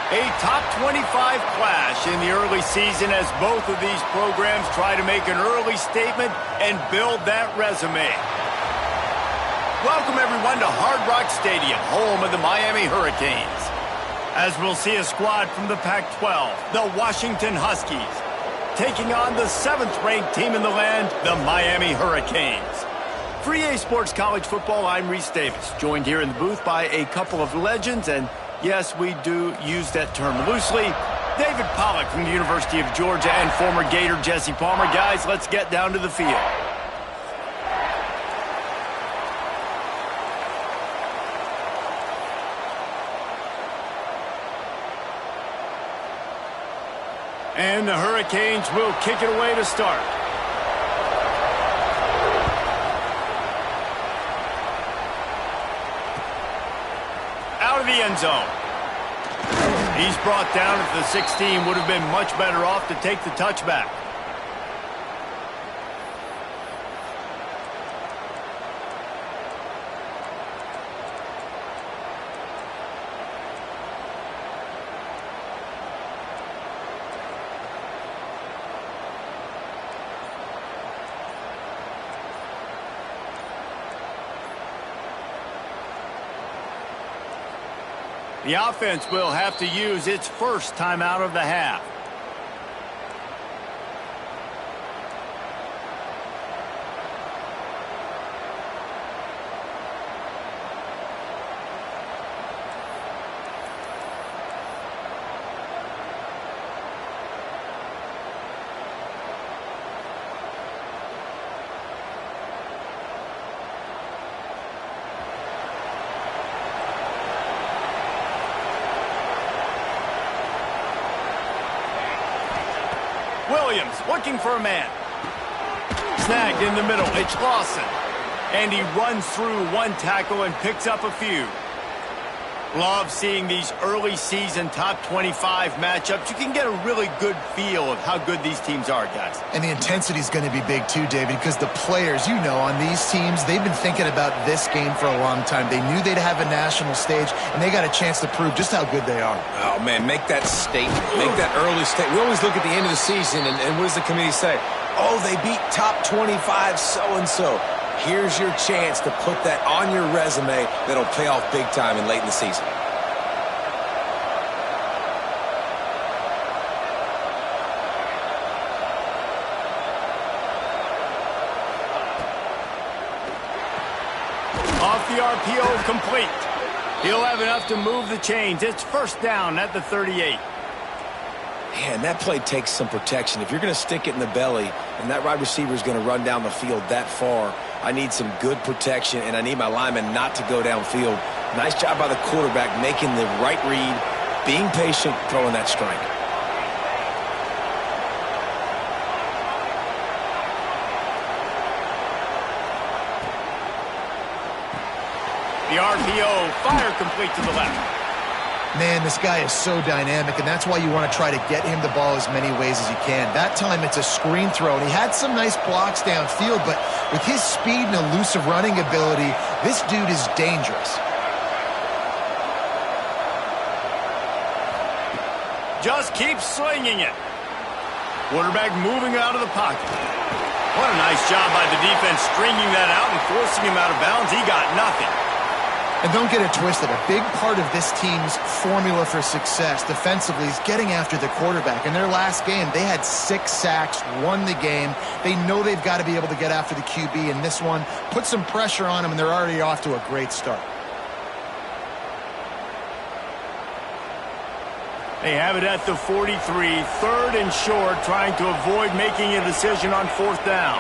A top 25 clash in the early season as both of these programs try to make an early statement and build that resume. Welcome, everyone, to Hard Rock Stadium, home of the Miami Hurricanes. As we'll see a squad from the Pac-12, the Washington Huskies, taking on the 7th-ranked team in the land, the Miami Hurricanes. For EA Sports College Football, I'm Reese Davis, joined here in the booth by a couple of legends, and yes, we do use that term loosely. David Pollack from the University of Georgia and former Gator Jesse Palmer. Guys, let's get down to the field. And the Hurricanes will kick it away to start. Out of the end zone. He's brought down at the 16. Would have been much better off to take the touchback. The offense will have to use its first timeout of the half. Williams looking for a man. Snagged in the middle. It's Lawson. And he runs through one tackle and picks up a few. Love seeing these early season top 25 matchups. You can get a really good feel of how good these teams are, guys. And the intensity is going to be big too, David, because the players, you know, on these teams, they've been thinking about this game for a long time. They knew they'd have a national stage, and they got a chance to prove just how good they are. Oh, man, make that statement. Make that early statement. We always look at the end of the season, and what does the committee say? Oh, they beat top 25 so-and-so. Here's your chance to put that on your resume that'll pay off big time and late in the season. Off the RPO, complete. He'll have enough to move the chains. It's first down at the 38. Man, that play takes some protection. If you're going to stick it in the belly and that wide receiver is going to run down the field that far, I need some good protection, and I need my lineman not to go downfield. Nice job by the quarterback making the right read, being patient, throwing that strike. The RPO, fire complete to the left. Man, this guy is so dynamic, and that's why you want to try to get him the ball as many ways as you can. That time, it's a screen throw, and he had some nice blocks downfield, but with his speed and elusive running ability, this dude is dangerous. Just keep slinging it. Quarterback moving out of the pocket. What a nice job by the defense stringing that out and forcing him out of bounds. He got nothing. And don't get it twisted. A big part of this team's formula for success defensively is getting after the quarterback. In their last game, they had 6 sacks, won the game. They know they've got to be able to get after the QB in this one, put some pressure on them, and they're already off to a great start. They have it at the 43, third and short, trying to avoid making a decision on fourth down.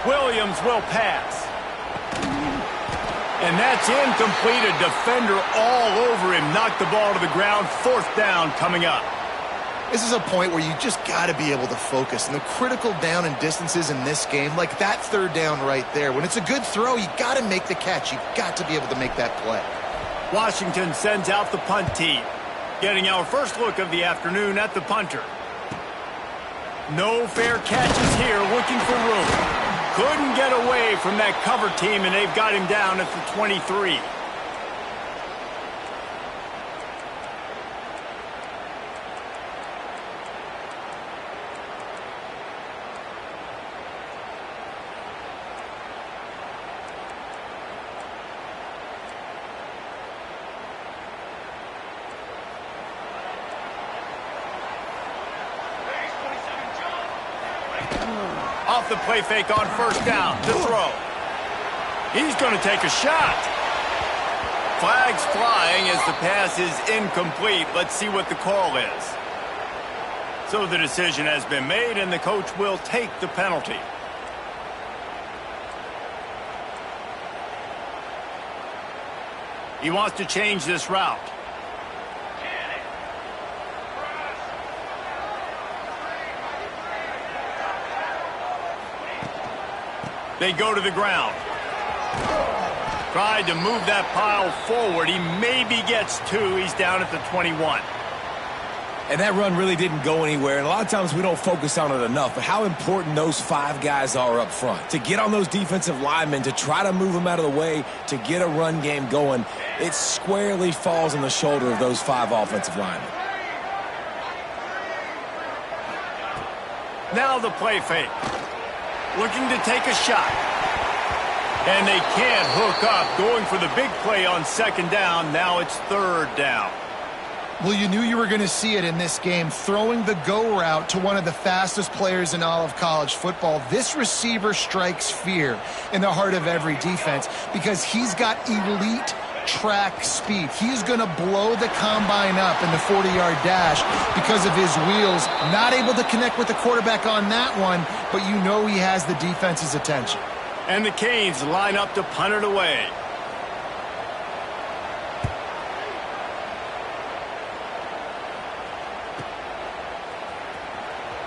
Williams will pass. And that's incomplete. A defender all over him. Knocked the ball to the ground. Fourth down coming up. This is a point where you just got to be able to focus. And the critical down and distances in this game, like that third down right there, when it's a good throw, you got to make the catch. You've got to be able to make that play. Washington sends out the punt team. Getting our first look of the afternoon at the punter. No fair catches here, looking for room. couldn't get away from that cover team, and they've got him down at the 23. Off the play fake on first down to throw. He's going to take a shot. Flags flying as the pass is incomplete. Let's see what the call is. So the decision has been made, and the coach will take the penalty. He wants to change this route. They go to the ground. Tried to move that pile forward. He maybe gets two. He's down at the 21. And that run really didn't go anywhere. And a lot of times we don't focus on it enough, but how important those 5 guys are up front. To get on those defensive linemen, to try to move them out of the way, to get a run game going, it squarely falls on the shoulder of those 5 offensive linemen. Now the play fake. Looking to take a shot. And they can't hook up. Going for the big play on second down. Now it's third down. Well, you knew you were going to see it in this game. Throwing the go route to one of the fastest players in all of college football. This receiver strikes fear in the heart of every defense because he's got elite track speed. He's going to blow the combine up in the 40-yard dash because of his wheels. Not able to connect with the quarterback on that one, but you know he has the defense's attention. And the Canes line up to punt it away.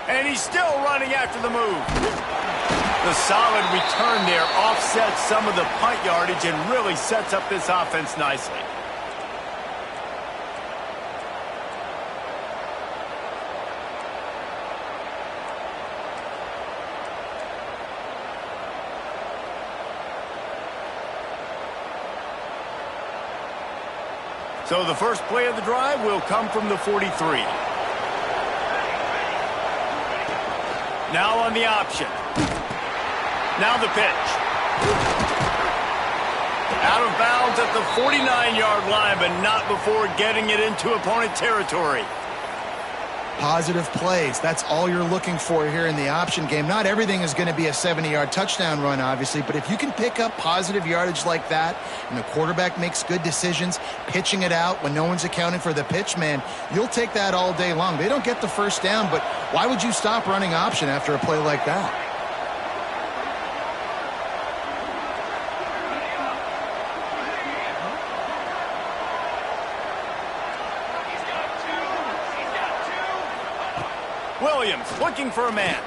And he's still running after the move. The solid return there offsets some of the punt yardage and really sets up this offense nicely. So the first play of the drive will come from the 43. Now on the option. Now the pitch. Out of bounds at the 49-yard line, but not before getting it into opponent territory. Positive plays. That's all you're looking for here in the option game. Not everything is going to be a 70-yard touchdown run, obviously, but if you can pick up positive yardage like that and the quarterback makes good decisions, pitching it out when no one's accounting for the pitch, man, you'll take that all day long. They don't get the first down, but why would you stop running option after a play like that? Williams looking for a man.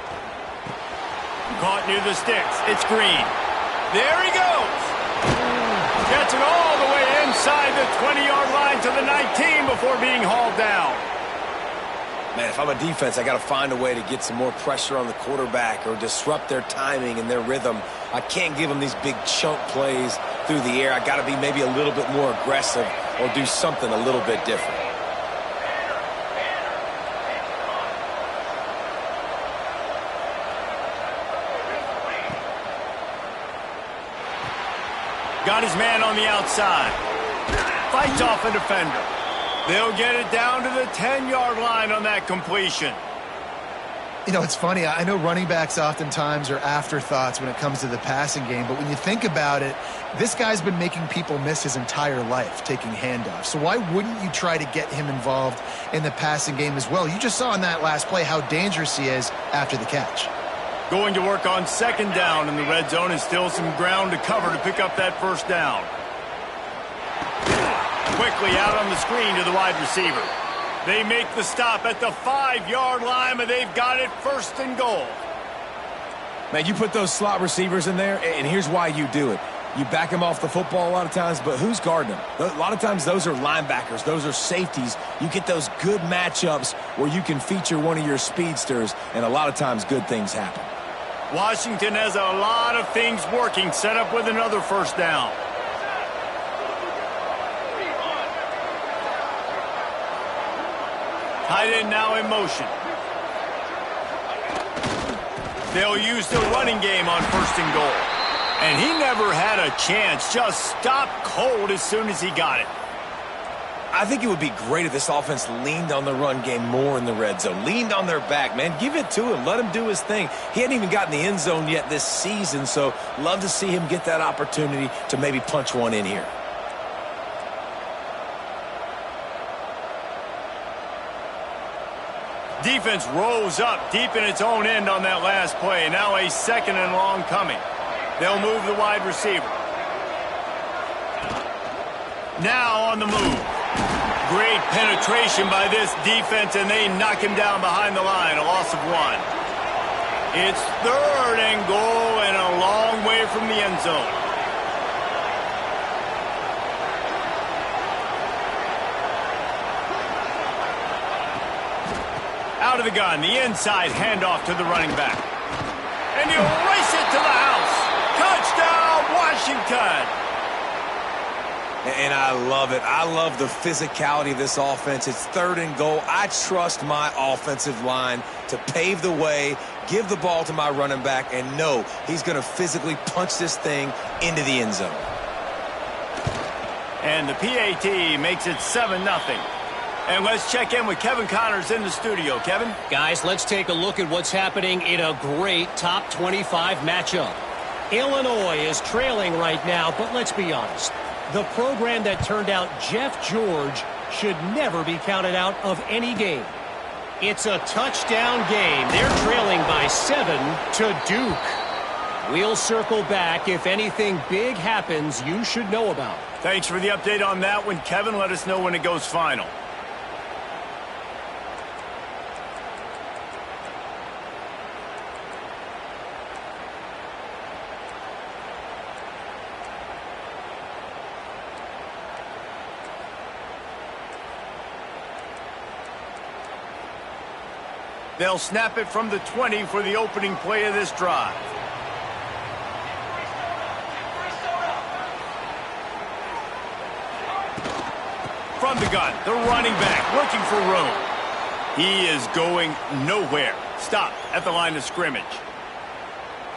Caught near the sticks. It's Green. There he goes. Gets it all the way inside the 20-yard line to the 19 before being hauled down. Man, if I'm a defense, I got to find a way to get some more pressure on the quarterback or disrupt their timing and their rhythm. I can't give them these big chunk plays through the air. I got to be maybe a little bit more aggressive or do something a little bit different. Got his man on the outside. Fights off a defender. They'll get it down to the 10-yard line on that completion. You know, it's funny. I know running backs oftentimes are afterthoughts when it comes to the passing game, but when you think about it, this guy's been making people miss his entire life taking handoffs. So why wouldn't you try to get him involved in the passing game as well? You just saw in that last play how dangerous he is after the catch. Going to work on second down in the red zone, and still some ground to cover to pick up that first down. Quickly out on the screen to the wide receiver. They make the stop at the 5-yard line, but they've got it first and goal. Man, you put those slot receivers in there, and here's why you do it. You back them off the football a lot of times, but who's guarding them? A lot of times those are linebackers. Those are safeties. You get those good matchups where you can feature one of your speedsters, and a lot of times good things happen. Washington has a lot of things working, set up with another first down. Tight end now in motion. They'll use the running game on 1st and goal. And he never had a chance, just stopped cold as soon as he got it. I think it would be great if this offense leaned on the run game more in the red zone. Leaned on their back, man. Give it to him. Let him do his thing. He hadn't even gotten the end zone yet this season, so love to see him get that opportunity to maybe punch one in here. Defense rose up deep in its own end on that last play. Now a 2nd and long coming. They'll move the wide receiver. Now on the move. Great penetration by this defense, and they knock him down behind the line. A loss of 1. It's 3rd and goal and a long way from the end zone. Out of the gun, the inside handoff to the running back. And he'll race it to the house. Touchdown, Washington! And I love it. I love the physicality of this offense. It's 3rd and goal. I trust my offensive line to pave the way, give the ball to my running back, and know he's going to physically punch this thing into the end zone. And the PAT makes it 7-0. And let's check in with Kevin Connors in the studio. Kevin? Guys, let's take a look at what's happening in a great top 25 matchup. Illinois is trailing right now, but let's be honest. The program that turned out Jeff George should never be counted out of any game. It's a touchdown game. They're trailing by 7 to Duke. We'll circle back if anything big happens you should know about. Thanks for the update on that one, Kevin. Let us know when it goes final. They'll snap it from the 20 for the opening play of this drive. From the gun, the running back looking for room. He is going nowhere. Stop at the line of scrimmage.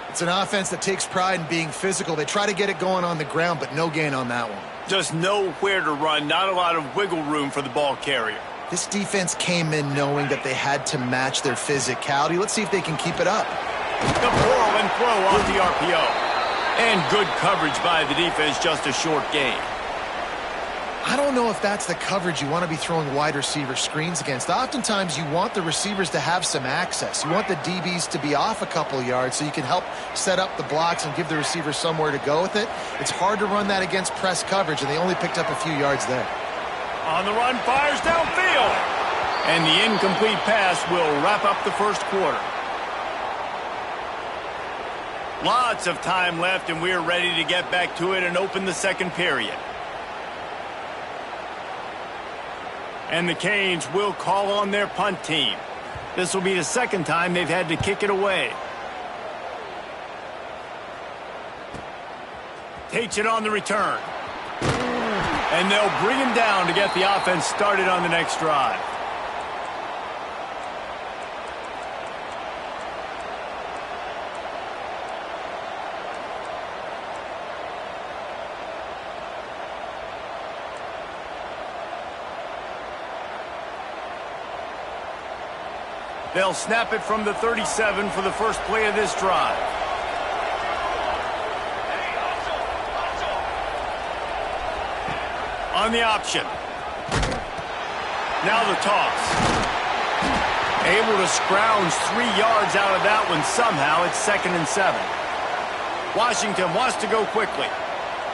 It's an offense that takes pride in being physical. They try to get it going on the ground, but no gain on that one. Just nowhere to run, not a lot of wiggle room for the ball carrier. This defense came in knowing that they had to match their physicality. Let's see if they can keep it up. The whirl and throw off the RPO. And good coverage by the defense, just a short gain. I don't know if that's the coverage you want to be throwing wide receiver screens against. Oftentimes, you want the receivers to have some access. You want the DBs to be off a couple yards so you can help set up the blocks and give the receiver somewhere to go with it. It's hard to run that against press coverage, and they only picked up a few yards there. On the run, fires downfield. And the incomplete pass will wrap up the first quarter. Lots of time left, and we're ready to get back to it and open the second period. And the Canes will call on their punt team. This will be the 2nd time they've had to kick it away. Takes it on the return. And they'll bring him down to get the offense started on the next drive. They'll snap it from the 37 for the first play of this drive. On the option. Now the toss. Able to scrounge 3 yards out of that one somehow. It's 2nd and 7. Washington wants to go quickly.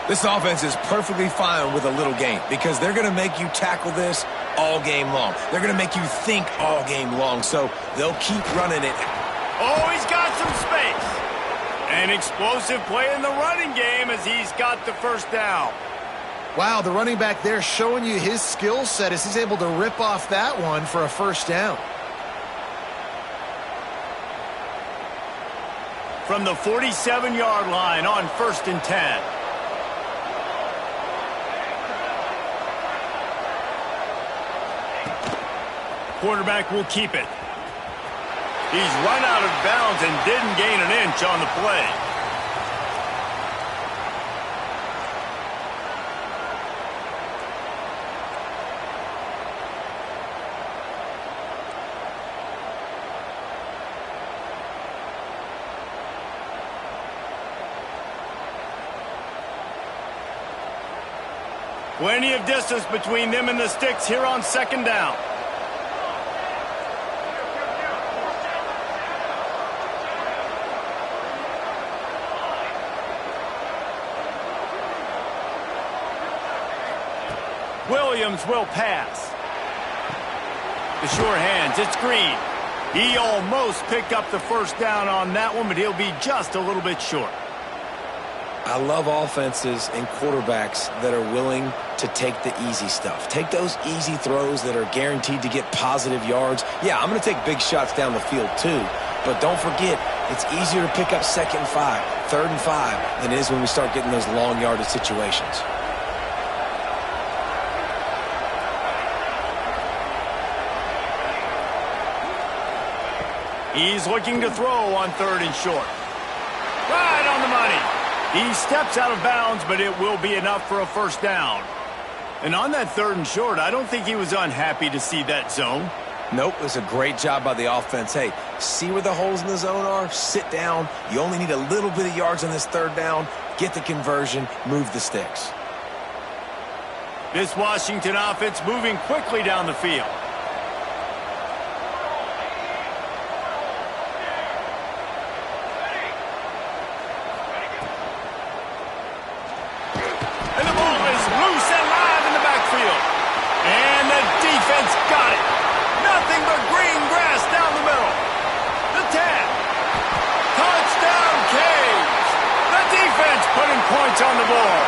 This offense is perfectly fine with a little game because they're going to make you tackle this all game long. They're going to make you think all game long, so they'll keep running it. Oh, he's got some space. An explosive play in the running game as he's got the first down. Wow, the running back there showing you his skill set as he's able to rip off that one for a first down. from the 47-yard line on 1st and 10. Quarterback will keep it. He's run out of bounds and didn't gain an inch on the play. Plenty of distance between them and the sticks here on 2nd down. Williams will pass. The sure hands, it's Green. He almost picked up the 1st down on that one, but he'll be just a little bit short. I love offenses and quarterbacks that are willing to take the easy stuff. Take those easy throws that are guaranteed to get positive yards. Yeah, I'm going to take big shots down the field too, but don't forget, it's easier to pick up 2nd and 5, 3rd and 5 than it is when we start getting those long yardage situations. He's looking to throw on 3rd and short. Right on the money. He steps out of bounds, but it will be enough for a 1st down. And on that 3rd and short, I don't think he was unhappy to see that zone. Nope, it was a great job by the offense. Hey, see where the holes in the zone are? Sit down. You only need a little bit of yards on this 3rd down. Get the conversion. Move the sticks. This Washington offense moving quickly down the field. On the board.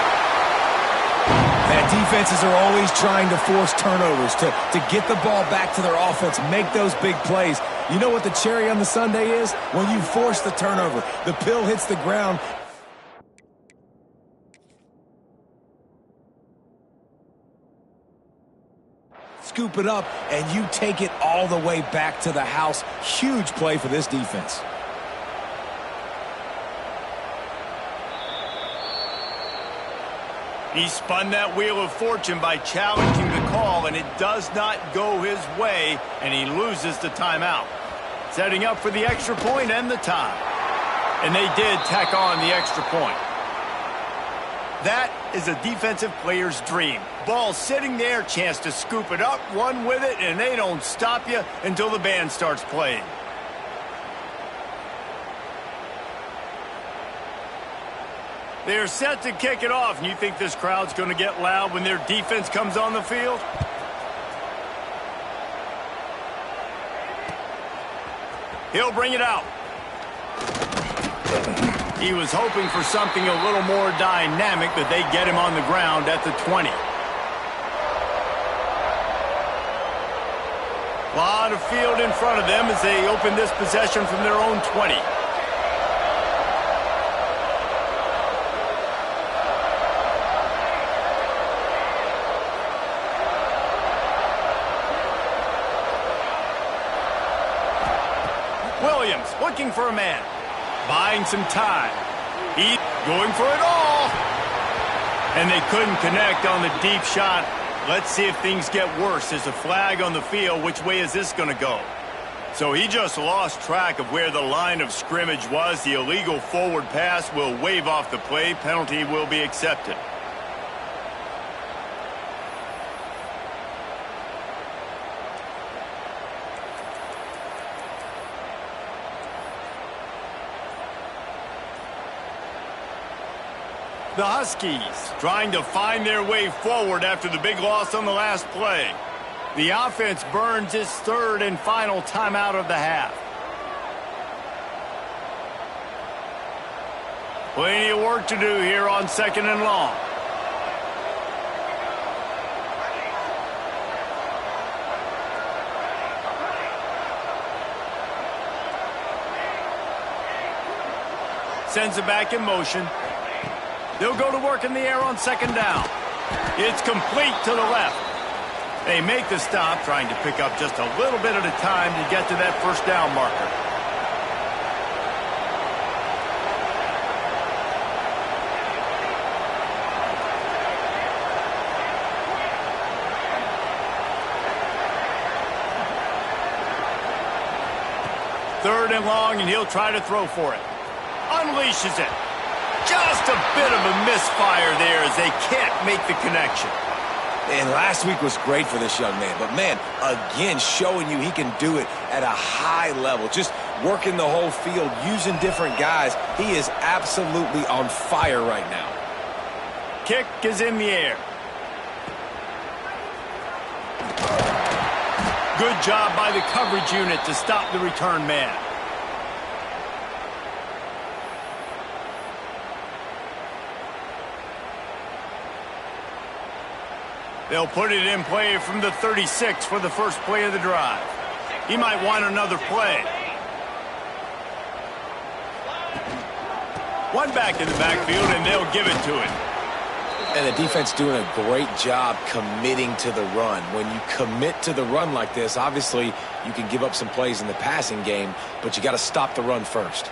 Defenses are always trying to force turnovers to get the ball back to their offense, make those big plays. You know what the cherry on the sundae is? When you force the turnover, the pill hits the ground. Scoop it up, and you take it all the way back to the house. Huge play for this defense. He spun that wheel of fortune by challenging the call, and it does not go his way, and he loses the timeout. Setting up for the extra point and the tie. And they did tack on the extra point. That is a defensive player's dream. Ball sitting there, chance to scoop it up, run with it, and they don't stop you until the band starts playing. They're set to kick it off, and you think this crowd's going to get loud when their defense comes on the field? He'll bring it out. He was hoping for something a little more dynamic, but they get him on the ground at the 20. A lot of field in front of them as they open this possession from their own 20. Williams looking for a man. Buying some time. He's going for it all. And they couldn't connect on the deep shot. Let's see if things get worse. There's a flag on the field. Which way is this going to go? So he just lost track of where the line of scrimmage was. The illegal forward pass will wave off the play. Penalty will be accepted. The Huskies trying to find their way forward after the big loss on the last play. The offense burns its third and final timeout of the half. Plenty of work to do here on 2nd and long. sends it back in motion. They'll go to work in the air on second down. It's complete to the left. They make the stop, trying to pick up just a little bit at a time to get to that first down marker. Third and long, and he'll try to throw for it. Unleashes it. Just a bit of a misfire there as they can't make the connection. And last week was great for this young man. But, man, again, showing you he can do it at a high level. Just working the whole field, using different guys. He is absolutely on fire right now. Kick is in the air. Good job by the coverage unit to stop the return man. They'll put it in play from the 36 for the first play of the drive. He might want another play. One back in the backfield, and they'll give it to him. And the defense doing a great job committing to the run. When you commit to the run like this, obviously you can give up some plays in the passing game, but you got to stop the run first.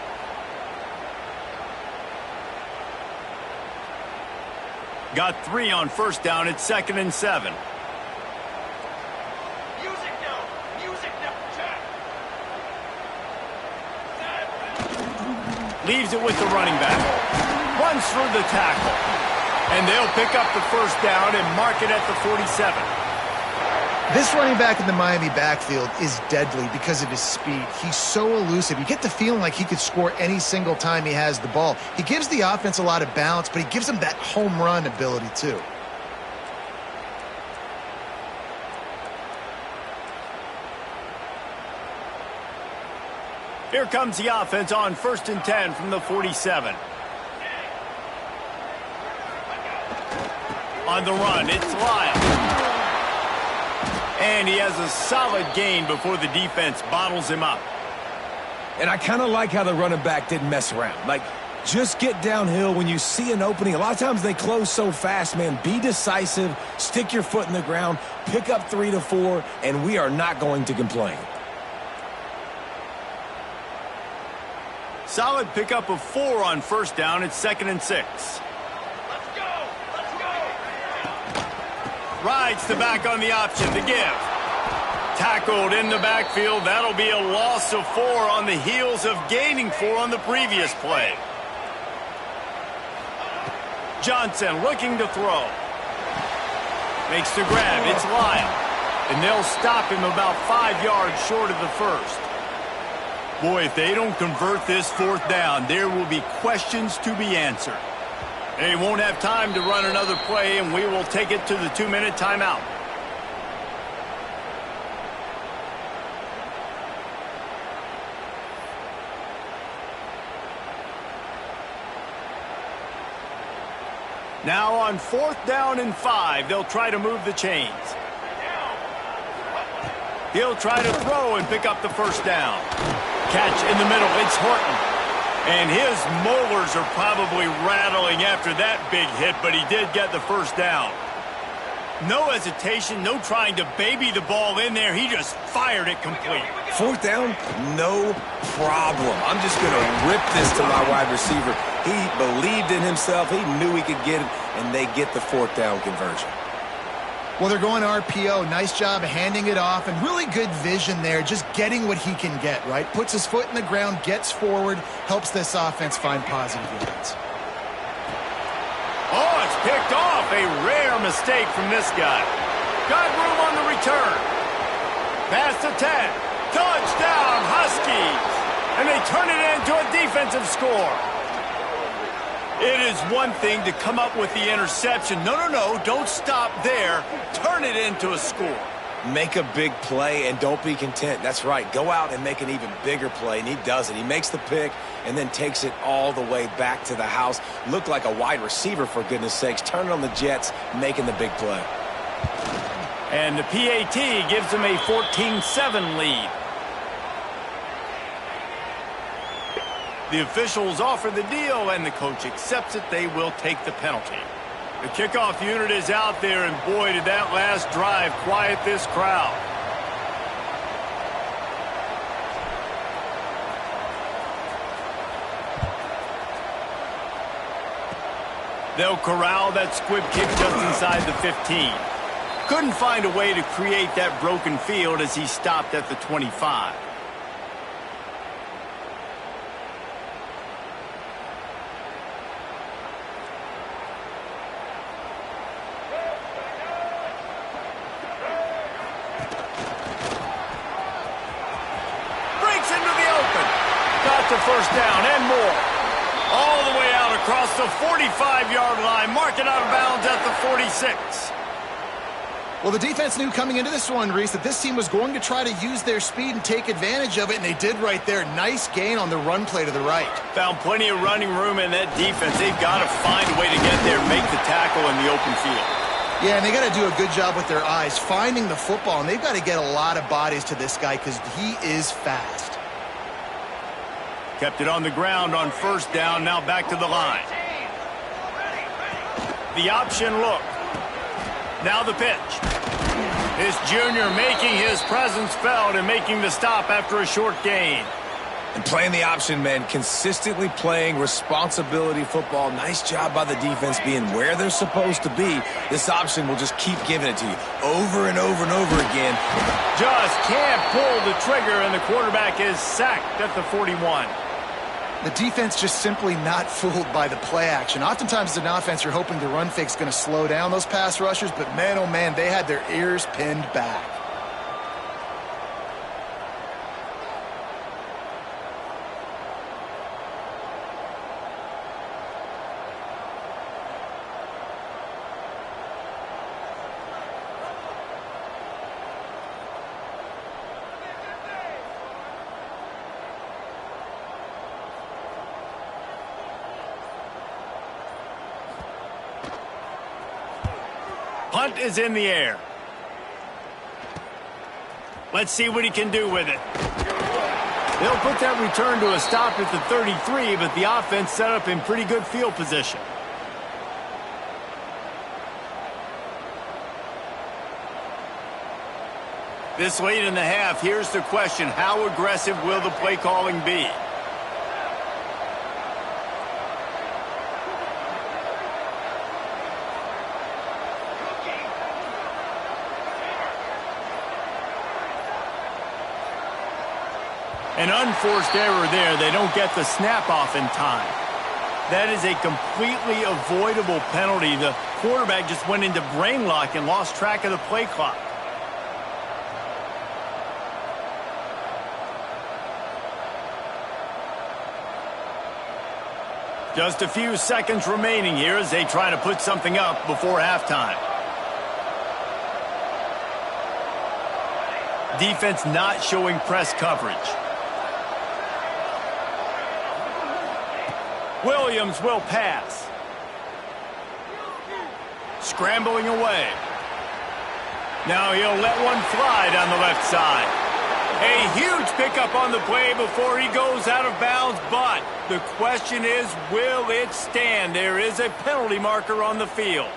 Got 3 on first down. It's 2nd and 7. Leaves it with the running back. Runs through the tackle. And they'll pick up the first down and mark it at the 47. This running back in the Miami backfield is deadly because of his speed. He's so elusive. You get the feeling like he could score any single time he has the ball. He gives the offense a lot of balance, but he gives them that home run ability too. Here comes the offense on 1st and 10 from the 47. On the run, it's Lyle. And he has a solid gain before the defense bottles him up. And I kind of like how the running back didn't mess around. Like, just get downhill when you see an opening. A lot of times they close so fast, man. Be decisive, stick your foot in the ground, pick up 3 to 4, and we are not going to complain. Solid pickup of 4 on first down. It's 2nd and 6. Rides the back on the option to give. Tackled in the backfield. That'll be a loss of 4 on the heels of gaining 4 on the previous play. Johnson looking to throw. Makes the grab. It's Lyle. And they'll stop him about 5 yards short of the first. Boy, if they don't convert this 4th down, there will be questions to be answered. They won't have time to run another play, and we will take it to the 2-minute timeout. Now on 4th down and 5, they'll try to move the chains. He'll try to throw and pick up the first down. Catch in the middle. It's Horton. And his molars are probably rattling after that big hit, but he did get the first down. No hesitation, no trying to baby the ball in there. He just fired it complete. 4th down, no problem. I'm just going to rip this to my wide receiver. He believed in himself. He knew he could get it, and they get the 4th down conversion. Well, they're going RPO. Nice job handing it off, and really good vision there, just getting what he can get, right? Puts his foot in the ground, gets forward, helps this offense find positive yards. Oh, it's picked off. A rare mistake from this guy. Got room on the return. Pass to 10. Touchdown, Huskies. And they turn it into a defensive score. It is one thing to come up with the interception. No, don't stop there. Turn it into a score. Make a big play and don't be content. That's right. Go out and make an even bigger play, and he does it. He makes the pick and then takes it all the way back to the house. Looked like a wide receiver, for goodness sakes. Turning on the Jets, making the big play. And the PAT gives them a 14-7 lead. The officials offer the deal, and the coach accepts it. They will take the penalty. The kickoff unit is out there, and boy, did that last drive quiet this crowd. They'll corral that squib kick just inside the 15. Couldn't find a way to create that broken field as he stopped at the 25. Breaks into the open. Got to first down and more. All the way out across the 45-yard line. Mark it out of bounds at the 46. Well, the defense knew coming into this one, Reese, that this team was going to try to use their speed and take advantage of it, and they did right there. Nice gain on the run play to the right. Found plenty of running room in that defense. They've got to find a way to get there, make the tackle in the open field. Yeah, and they got to do a good job with their eyes, finding the football, and they've got to get a lot of bodies to this guy because he is fast. Kept it on the ground on first down, now back to the line. The option look. Now the pitch. This junior making his presence felt and making the stop after a short gain. And playing the option, man, consistently playing responsibility football. Nice job by the defense being where they're supposed to be. This option will just keep giving it to you over and over and over again. Just can't pull the trigger, and the quarterback is sacked at the 41. The defense just simply not fooled by the play action. Oftentimes as an offense, you're hoping the run fake's going to slow down those pass rushers, but man, oh man, they had their ears pinned back. Punt is in the air. Let's see what he can do with it. They'll put that return to a stop at the 33, but the offense set up in pretty good field position. This late in the half, here's the question: how aggressive will the play calling be? An unforced error there. They don't get the snap off in time. That is a completely avoidable penalty. The quarterback just went into brain lock and lost track of the play clock. Just a few seconds remaining here as they try to put something up before halftime. Defense not showing press coverage. Williams will pass. Scrambling away. Now he'll let one fly down the left side. A huge pickup on the play before he goes out of bounds, but the question is, will it stand? There is a penalty marker on the field.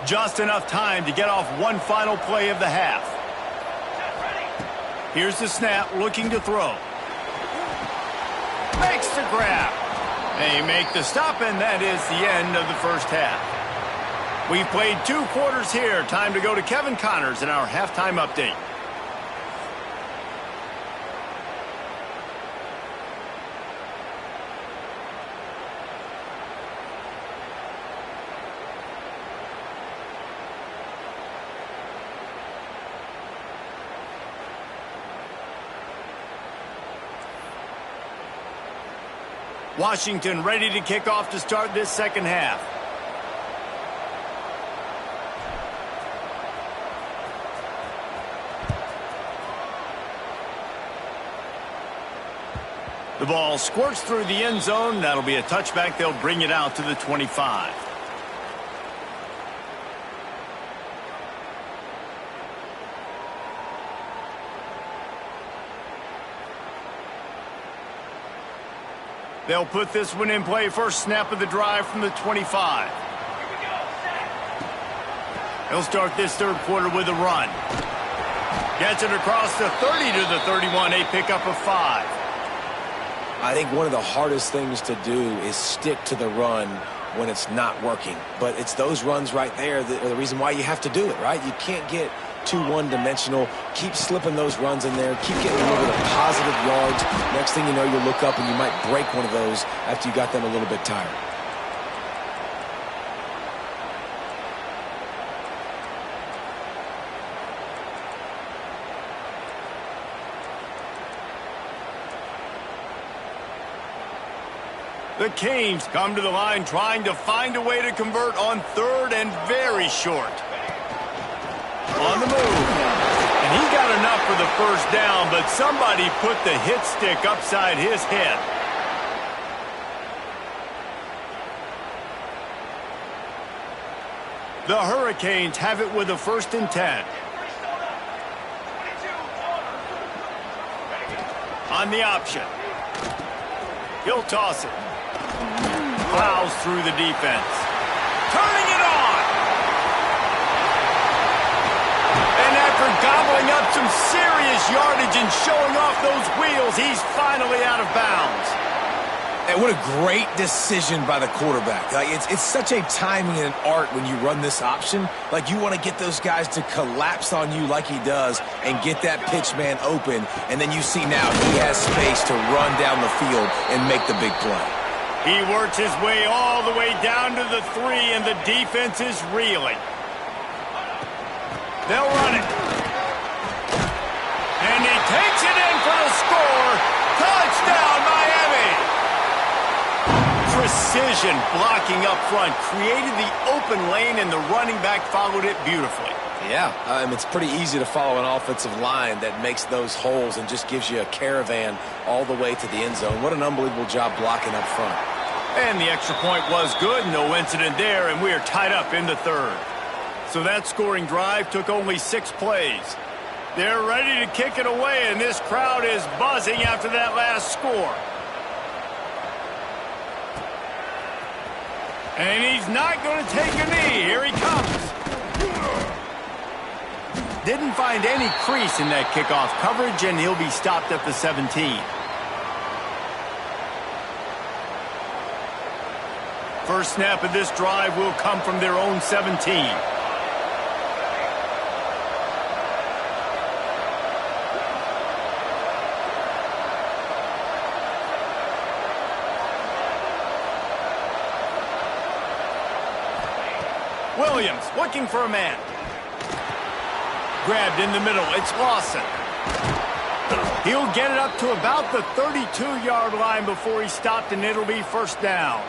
Just enough time to get off one final play of the half. Here's the snap, looking to throw. Makes the grab. They make the stop, and that is the end of the first half. We've played 2 quarters here. Time to go to Kevin Connors in our halftime update. Washington ready to kick off to start this second half. The ball squirts through the end zone. That'll be a touchback. They'll bring it out to the 25. They'll put this one in play. First snap of the drive from the 25. He'll start this third quarter with a run. Gets it across the 30 to the 31. A pickup of 5. I think one of the hardest things to do is stick to the run when it's not working. But it's those runs right there that are the reason why you have to do it, right? You can't get too one-dimensional. Keep slipping those runs in there. Keep getting a little bit of positive yards. Next thing you know, you'll look up and you might break one of those after you got them a little bit tired. The Canes come to the line trying to find a way to convert on third and very short. On the move. And he got enough for the first down, but somebody put the hit stick upside his head. The Hurricanes have it with a 1st and 10. On the option. He'll toss it. Plows through the defense. Turning it on. And after gobbling up some serious yardage and showing off those wheels, he's finally out of bounds. And what a great decision by the quarterback. Like it's such a timing and an art when you run this option. Like you want to get those guys to collapse on you like he does and get that pitch man open. And then you see now he has space to run down the field and make the big play. He works his way all the way down to the 3, and the defense is reeling. They'll run it. And he takes it in for the score. Touchdown, Miami! Precision blocking up front created the open lane, and the running back followed it beautifully. Yeah, it's pretty easy to follow an offensive line that makes those holes and just gives you a caravan all the way to the end zone. What an unbelievable job blocking up front. And the extra point was good. No incident there, and we are tied up in the third. So that scoring drive took only 6 plays. They're ready to kick it away, and this crowd is buzzing after that last score. And he's not going to take a knee. Here he comes. Didn't find any crease in that kickoff coverage, and he'll be stopped at the 17. First snap of this drive will come from their own 17. Williams looking for a man. Grabbed in the middle. It's Lawson. He'll get it up to about the 32-yard line before he's stopped, and it'll be first down.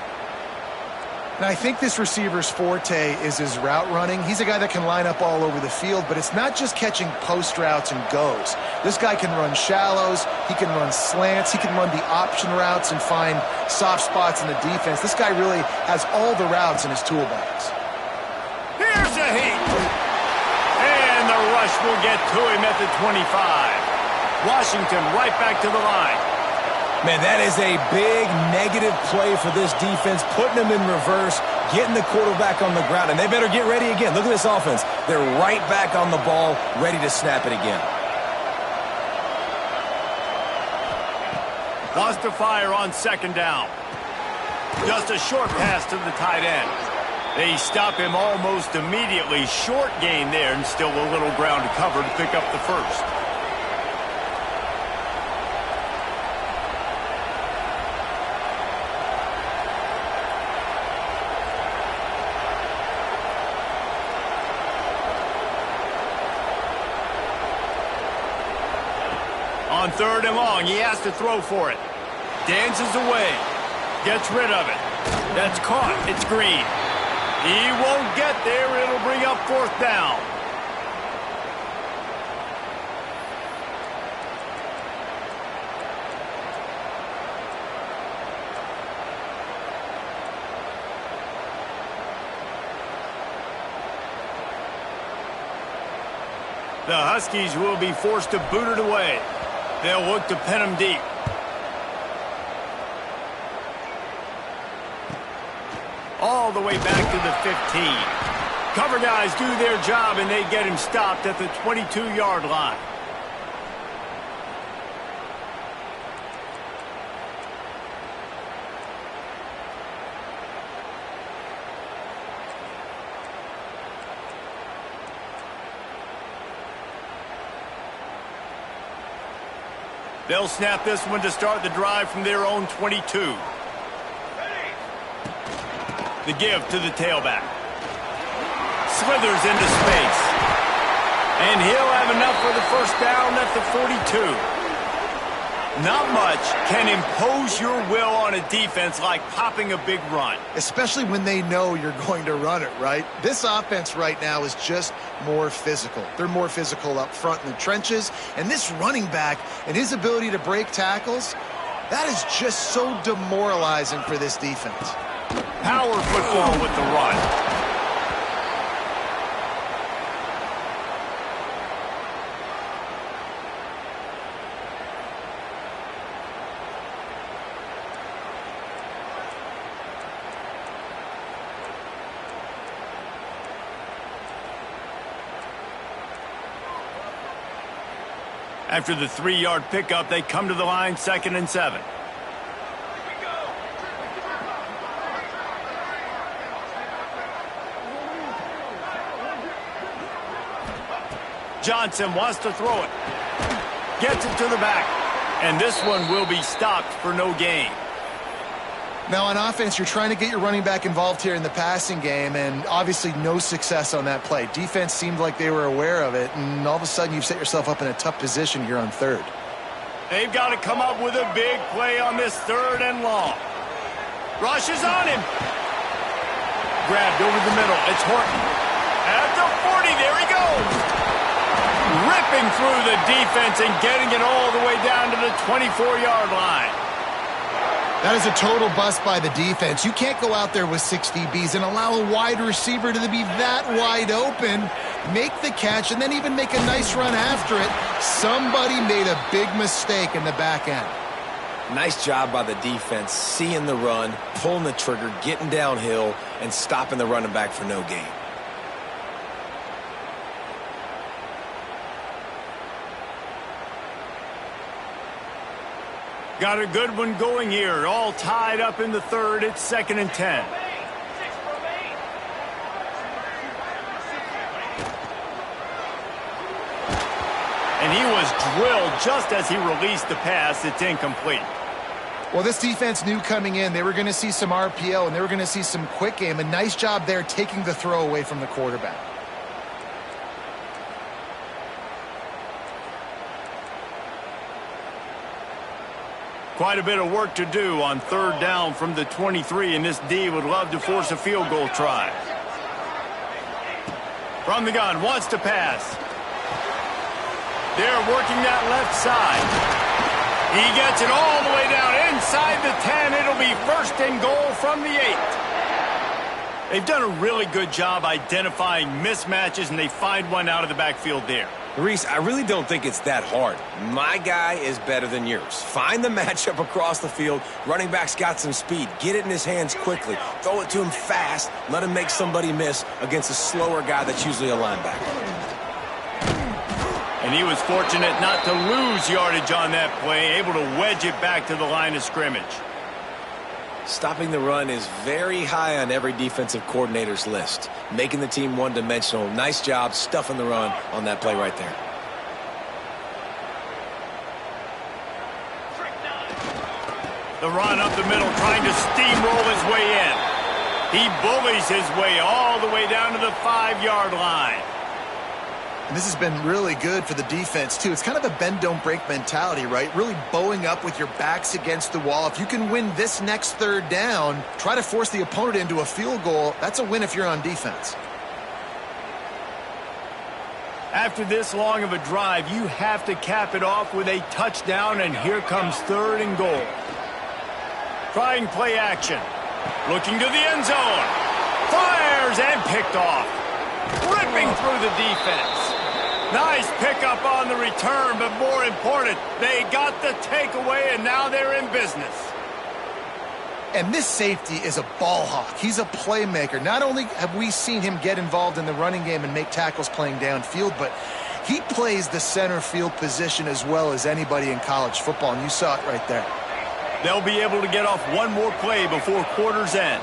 And I think this receiver's forte is his route running. He's a guy that can line up all over the field, but it's not just catching post routes and goes. This guy can run shallows, he can run slants, he can run the option routes and find soft spots in the defense. This guy really has all the routes in his toolbox. Here's a heat. And the rush will get to him at the 25. Washington right back to the line. Man, that is a big negative play for this defense, putting them in reverse, getting the quarterback on the ground, and they better get ready again. Look at this offense. They're right back on the ball, ready to snap it again. Wants to fire on second down. Just a short pass to the tight end. They stop him almost immediately. Short gain there, and still a little ground to cover to pick up the first. On third and long, he has to throw for it. Dances away. Gets rid of it. That's caught. It's Green. He won't get there. It'll bring up fourth down. The Huskies will be forced to boot it away. They'll look to pin them deep. All the way back to the 15. Cover guys do their job, and they get him stopped at the 22-yard line. They'll snap this one to start the drive from their own 22. The give to the tailback. Slithers into space. And he'll have enough for the first down at the 42. Not much can impose your will on a defense like popping a big run. Especially when they know you're going to run it, right? This offense right now is just more physical. They're more physical up front in the trenches. And this running back and his ability to break tackles, that is just so demoralizing for this defense. Power football with the run. After the 3-yard pickup, they come to the line 2nd and 7. Johnson wants to throw it. Gets it to the back. And this one will be stopped for no gain. Now on offense, you're trying to get your running back involved here in the passing game, and obviously no success on that play. Defense seemed like they were aware of it, and all of a sudden you've set yourself up in a tough position here on 3rd. They've got to come up with a big play on this 3rd and long. Rush is on him. Grabbed over the middle. It's Horton. At the 40, there he goes. Ripping through the defense and getting it all the way down to the 24-yard line. That is a total bust by the defense. You can't go out there with 6 DBs and allow a wide receiver to be that wide open, make the catch, and then even make a nice run after it. Somebody made a big mistake in the back end. Nice job by the defense, seeing the run, pulling the trigger, getting downhill, and stopping the running back for no gain. Got a good one going here. All tied up in the 3rd. It's 2nd and 10. And he was drilled just as he released the pass. It's incomplete. Well, this defense knew coming in they were going to see some RPO and they were going to see some quick game. A nice job there taking the throw away from the quarterback. Quite a bit of work to do on 3rd down from the 23, and this D would love to force a field goal try. From the gun, wants to pass. They're working that left side. He gets it all the way down inside the 10. It'll be 1st and goal from the 8. They've done a really good job identifying mismatches, and they find one out of the backfield there. Reese, I really don't think it's that hard. My guy is better than yours. Find the matchup across the field. Running back's got some speed. Get it in his hands quickly. Throw it to him fast. Let him make somebody miss against a slower guy that's usually a linebacker. And he was fortunate not to lose yardage on that play, able to wedge it back to the line of scrimmage. Stopping the run is very high on every defensive coordinator's list. Making the team one-dimensional. Nice job stuffing the run on that play right there. The run up the middle, trying to steamroll his way in. He bullies his way all the way down to the 5-yard line. And this has been really good for the defense, too. It's kind of a bend-don't-break mentality, right? Really bowing up with your backs against the wall. If you can win this next 3rd down, try to force the opponent into a field goal. That's a win if you're on defense. After this long of a drive, you have to cap it off with a touchdown, and here comes 3rd and goal. Trying play action. Looking to the end zone. Fires and picked off. Ripping through the defense. Nice pickup on the return, but more important, they got the takeaway, and now they're in business. And this safety is a ball hawk. He's a playmaker. Not only have we seen him get involved in the running game and make tackles playing downfield, but he plays the center field position as well as anybody in college football, and you saw it right there. They'll be able to get off one more play before quarter's end.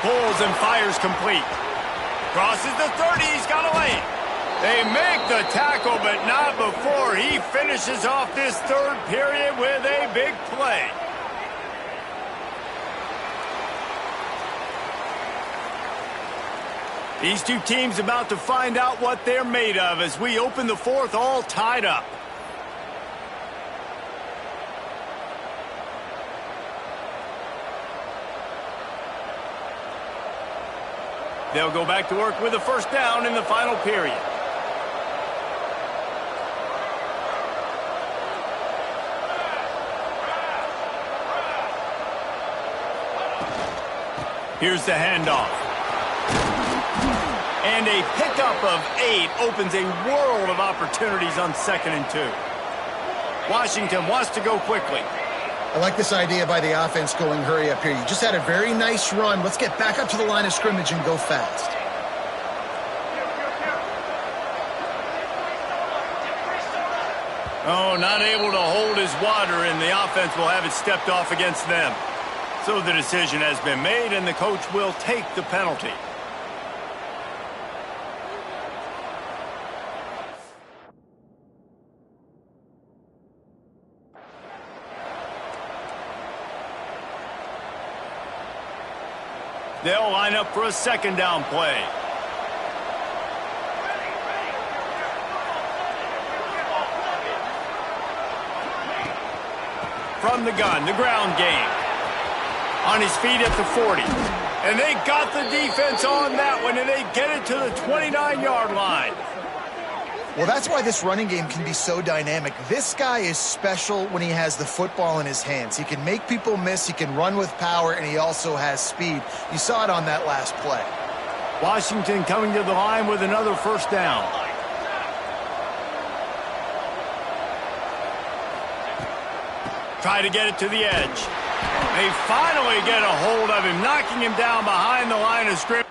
Pulls and fires complete. Crosses the 30, he's got a lane. They make the tackle, but not before he finishes off this third period with a big play. These two teams about to find out what they're made of as we open the fourth all tied up. They'll go back to work with a first down in the final period. Here's the handoff. And a pickup of 8 opens a world of opportunities on 2nd and 2. Washington wants to go quickly. I like this idea by the offense going hurry up here. You just had a very nice run. Let's get back up to the line of scrimmage and go fast. Oh, not able to hold his water, and the offense will have it stepped off against them. So the decision has been made, and the coach will take the penalty. They'll line up for a second down play. From the gun, the ground game. On his feet at the 40. And they got the defense on that one, and they get it to the 29-yard line. Well, that's why this running game can be so dynamic. This guy is special when he has the football in his hands. He can make people miss, he can run with power, and he also has speed. You saw it on that last play. Washington coming to the line with another first down. Try to get it to the edge. They finally get a hold of him, knocking him down behind the line of scrimmage.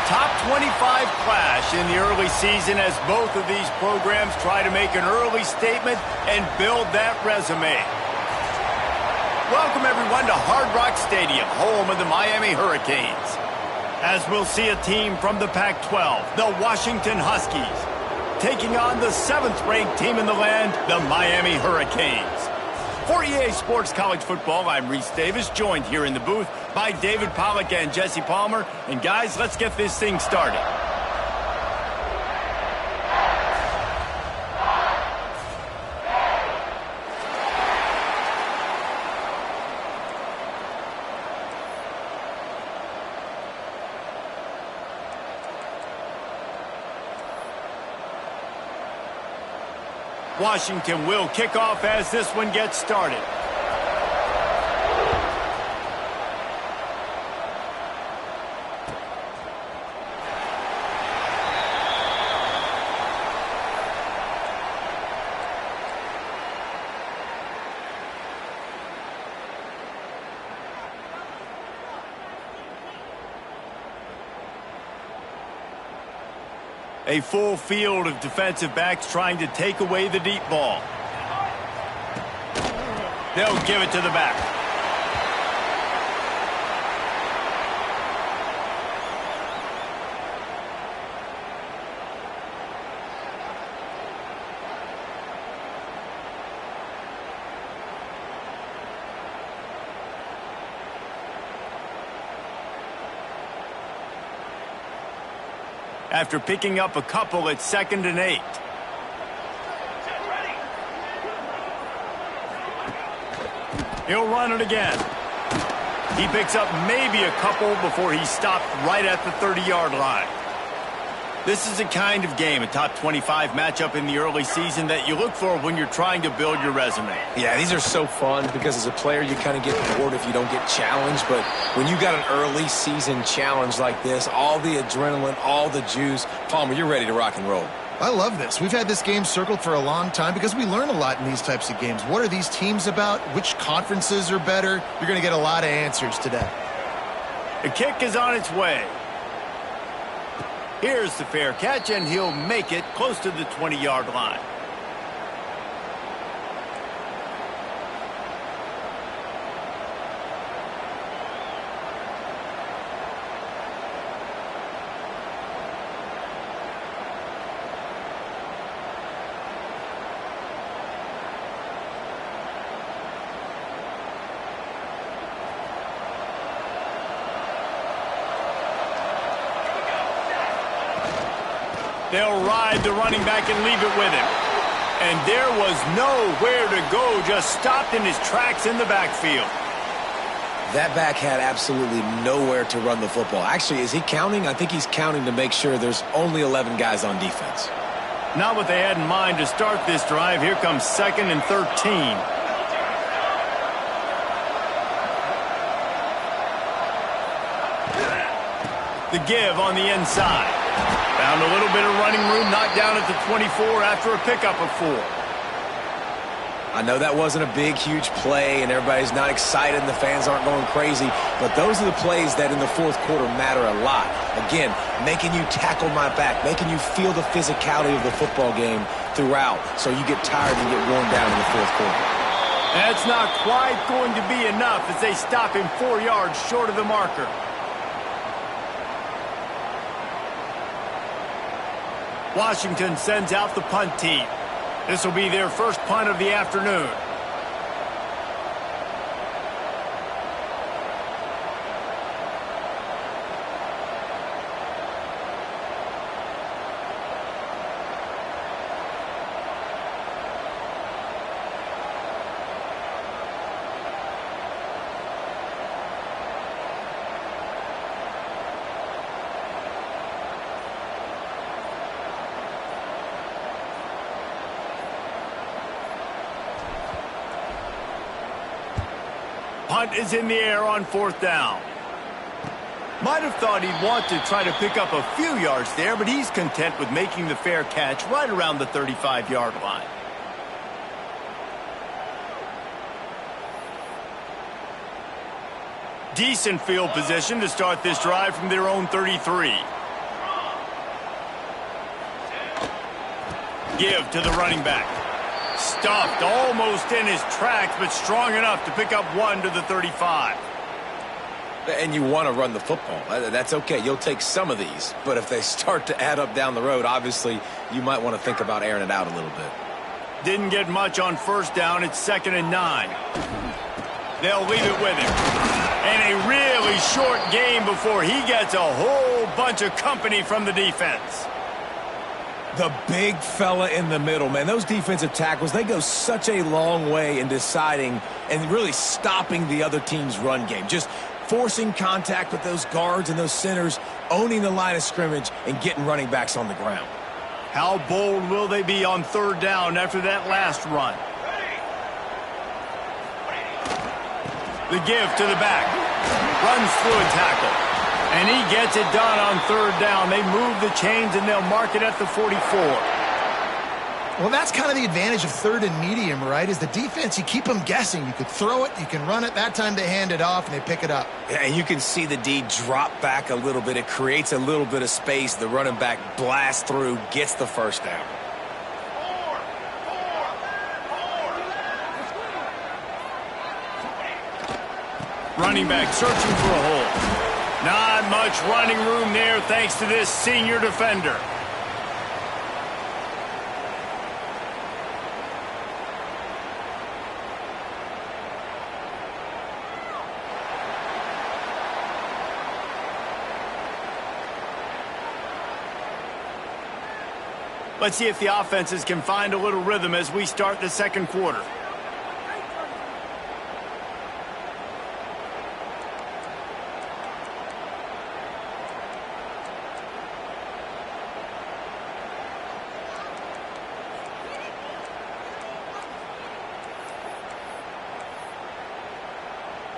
top 25 clash in the early season as both of these programs try to make an early statement and build that resume. Welcome, everyone, to Hard Rock Stadium, home of the Miami Hurricanes. As we'll see a team from the Pac-12, the Washington Huskies, taking on the 7th-ranked team in the land, the Miami Hurricanes. For EA Sports College Football, I'm Reese Davis, joined here in the booth by David Pollack and Jesse Palmer. And guys, let's get this thing started. Washington will kick off as this one gets started. A full field of defensive backs trying to take away the deep ball. They'll give it to the back. After picking up a couple, it's 2nd and 8. He'll run it again. He picks up maybe a couple before he's stopped right at the 30-yard line. This is the kind of game, a top 25 matchup in the early season, that you look for when you're trying to build your resume. Yeah, these are so fun because as a player you kind of get bored if you don't get challenged. But when you got an early season challenge like this, all the adrenaline, all the juice, Palmer, you're ready to rock and roll. I love this. We've had this game circled for a long time because we learn a lot in these types of games. What are these teams about? Which conferences are better? You're going to get a lot of answers today. The kick is on its way. Here's the fair catch, and he'll make it close to the 20-yard line. They'll ride the running back and leave it with him. And there was nowhere to go, just stopped in his tracks in the backfield. That back had absolutely nowhere to run the football. Actually, is he counting? I think he's counting to make sure there's only 11 guys on defense. Not what they had in mind to start this drive. Here comes 2nd and 13. The give on the inside. Found a little bit of running room, knocked down at the 24 after a pickup of 4. I know that wasn't a big, huge play, and everybody's not excited, and the fans aren't going crazy, but those are the plays that in the fourth quarter matter a lot. Again, making you tackle my back, making you feel the physicality of the football game throughout, so you get tired and get worn down in the fourth quarter. That's not quite going to be enough as they stop him 4 yards short of the marker. Washington sends out the punt team. This will be their first punt of the afternoon. Punt is in the air on 4th down. Might have thought he'd want to try to pick up a few yards there, but he's content with making the fair catch right around the 35-yard line. Decent field position to start this drive from their own 33. Give to the running back. Stuffed almost in his tracks, but strong enough to pick up 1 to the 35. And you want to run the football. That's okay. You'll take some of these. But if they start to add up down the road, obviously you might want to think about airing it out a little bit. Didn't get much on first down. It's 2nd and 9. They'll leave it with him. And a really short game before he gets a whole bunch of company from the defense. The big fella in the middle, man. Those defensive tackles, they go such a long way in deciding and really stopping the other team's run game. Just forcing contact with those guards and those centers, owning the line of scrimmage, and getting running backs on the ground. How bold will they be on 3rd down after that last run? The give to the back. Runs through a tackle. And he gets it done on 3rd down. They move the chains, and they'll mark it at the 44. Well, that's kind of the advantage of 3rd and medium, right? Is the defense, you keep them guessing. You could throw it, you can run it. That time they hand it off, and they pick it up. Yeah, and you can see the D drop back a little bit. It creates a little bit of space. The running back blasts through, gets the 1st down. Running back searching for a hole. Not much running room there thanks to this senior defender. Let's see if the offenses can find a little rhythm as we start the 2nd quarter.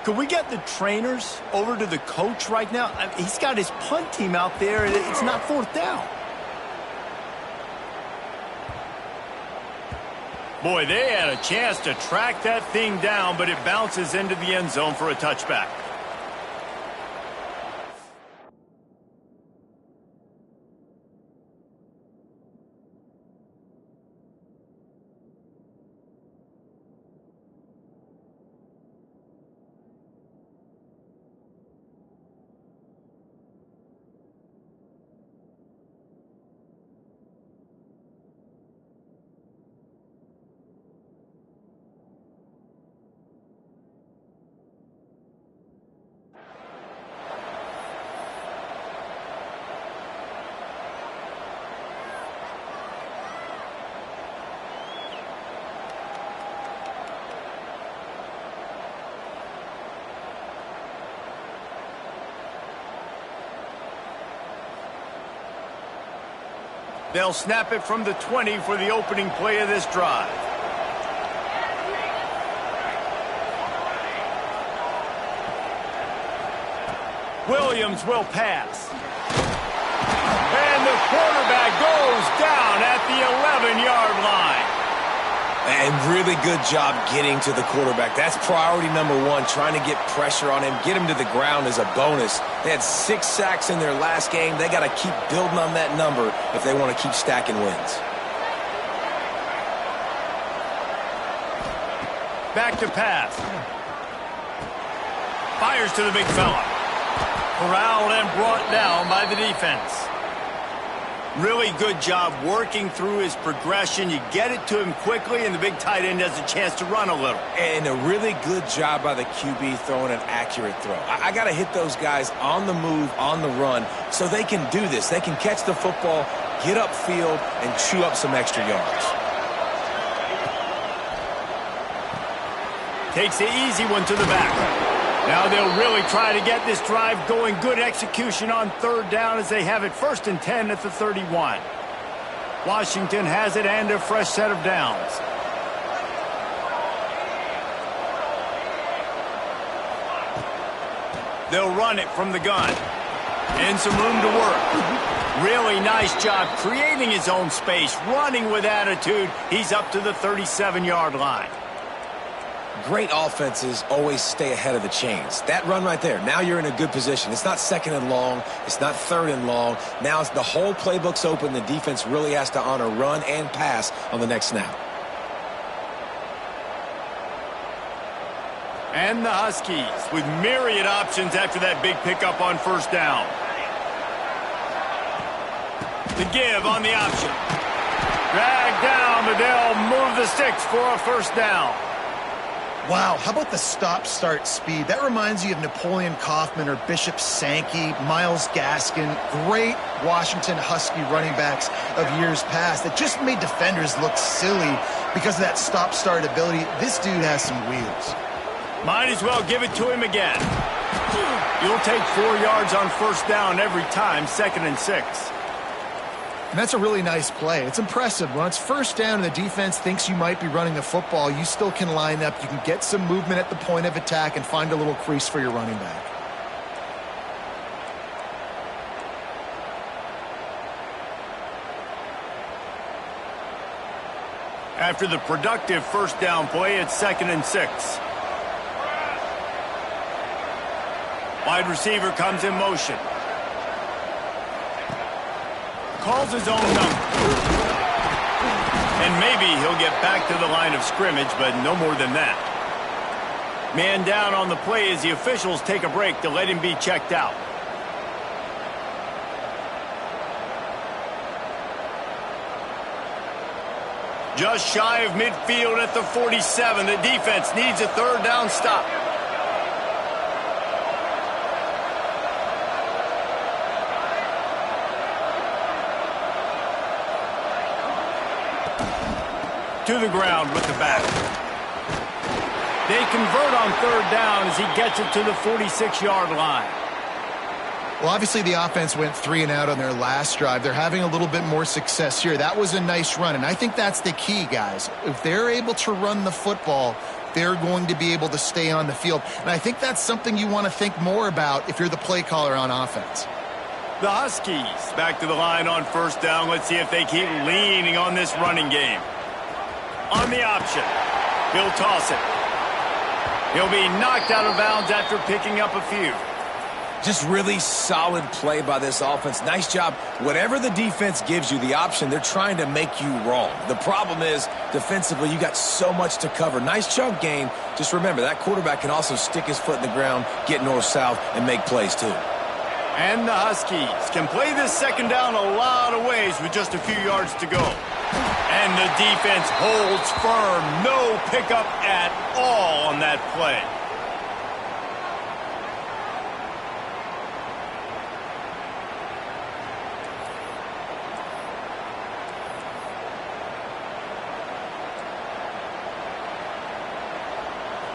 Could we get the trainers over to the coach right now? He's got his punt team out there, and it's not 4th down. Boy, they had a chance to track that thing down, but it bounces into the end zone for a touchback. They'll snap it from the 20 for the opening play of this drive. Williams will pass. And the quarterback goes down at the 11-yard line. And really good job getting to the quarterback. That's priority number 1, trying to get pressure on him. Get him to the ground as a bonus. They had 6 sacks in their last game. They got to keep building on that number if they want to keep stacking wins. Back to pass. Fires to the big fella. Corralled and brought down by the defense. Really good job working through his progression. You get it to him quickly, and the big tight end has a chance to run a little. And a really good job by the QB throwing an accurate throw. I got to hit those guys on the move, on the run, so they can do this. They can catch the football, get upfield, and chew up some extra yards. Takes the easy one to the back. Now they'll really try to get this drive going. Good execution on 3rd down as they have it 1st and 10 at the 31. Washington has it and a fresh set of downs. They'll run it from the gun. And some room to work. Really nice job creating his own space, running with attitude. He's up to the 37-yard line. Great offenses always stay ahead of the chains. That run right there, now you're in a good position. It's not second and long. It's not third and long. Now it's the whole playbook's open. The defense really has to honor run and pass on the next snap. And the Huskies with myriad options after that big pickup on first down. The give on the option. Drag down, but they'll move the sticks for a first down. Wow, how about the stop-start speed? That reminds you of Napoleon Kaufman or Bishop Sankey, Myles Gaskin, great Washington Husky running backs of years past that just made defenders look silly because of that stop-start ability. This dude has some wheels. Might as well give it to him again. You'll take 4 yards on first down every time, 2nd and 6. And that's a really nice play. It's impressive. When it's first down and the defense thinks you might be running the football, you still can line up. You can get some movement at the point of attack and find a little crease for your running back. After the productive first down play, it's 2nd and 6. Wide receiver comes in motion. Calls his own number. And maybe he'll get back to the line of scrimmage, but no more than that. Man down on the play as the officials take a break to let him be checked out. Just shy of midfield at the 47. The defense needs a third down stop. To the ground with the back. They convert on third down as he gets it to the 46-yard line. Well, obviously the offense went 3 and out on their last drive. They're having a little bit more success here. That was a nice run, and I think that's the key, guys. If they're able to run the football, they're going to be able to stay on the field. And I think that's something you want to think more about if you're the play caller on offense. The Huskies back to the line on first down. Let's see if they keep leaning on this running game. On the option, he'll toss it. He'll be knocked out of bounds after picking up a few. Just really solid play by this offense. Nice job. Whatever the defense gives you, the option, they're trying to make you wrong. The problem is, defensively, you got so much to cover. Nice chunk gain. Just remember, that quarterback can also stick his foot in the ground, get north-south, and make plays too. And the Huskies can play this second down a lot of ways with just a few yards to go. And the defense holds firm. No pickup at all on that play.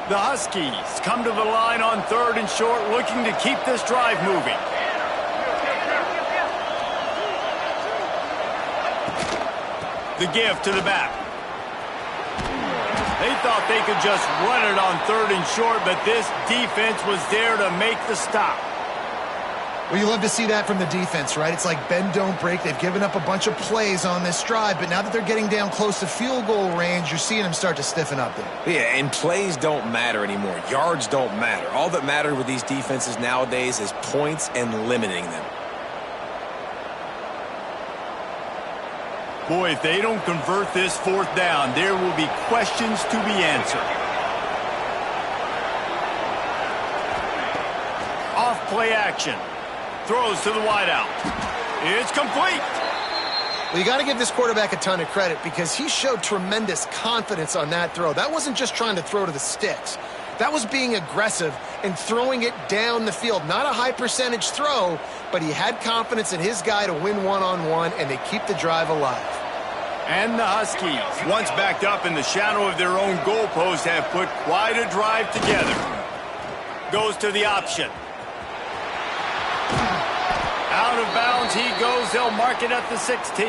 The Huskies come to the line on third and short, looking to keep this drive moving. The give to the back. They thought they could just run it on third and short, but this defense was there to make the stop. Well, you love to see that from the defense, right? It's like bend, don't break. They've given up a bunch of plays on this drive, but now that they're getting down close to field goal range, you're seeing them start to stiffen up there. Yeah, and plays don't matter anymore. Yards don't matter. All that matters with these defenses nowadays is points and limiting them. Boy, if they don't convert this fourth down, there will be questions to be answered. Off play action. Throws to the wideout. It's complete. Well, you got to give this quarterback a ton of credit because he showed tremendous confidence on that throw. That wasn't just trying to throw to the sticks. That was being aggressive and throwing it down the field. Not a high percentage throw, but he had confidence in his guy to win one-on-one, and they keep the drive alive. And the Huskies, once backed up in the shadow of their own goalpost, have put quite a drive together. Goes to the option. Out of bounds he goes. They'll mark it at the 16.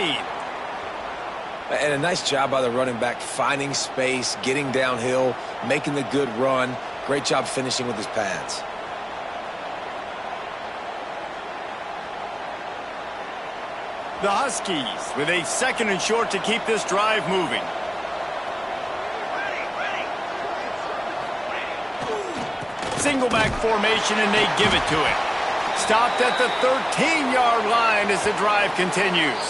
And a nice job by the running back, finding space, getting downhill, making the good run. Great job finishing with his pads. The Huskies with a second and short to keep this drive moving. single back formation, and they give it to him. Stopped at the 13-yard line as the drive continues.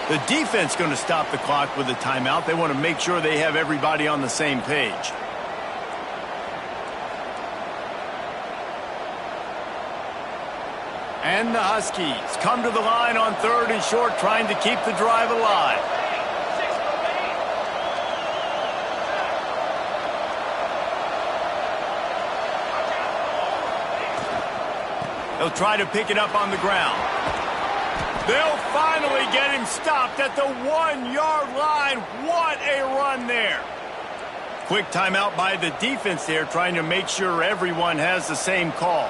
The defense going to stop the clock with a timeout. They want to make sure they have everybody on the same page. And the Huskies come to the line on 3rd and short, trying to keep the drive alive. They'll try to pick it up on the ground. They'll finally get him stopped at the 1-yard line. What a run there. Quick timeout by the defense there, trying to make sure everyone has the same call.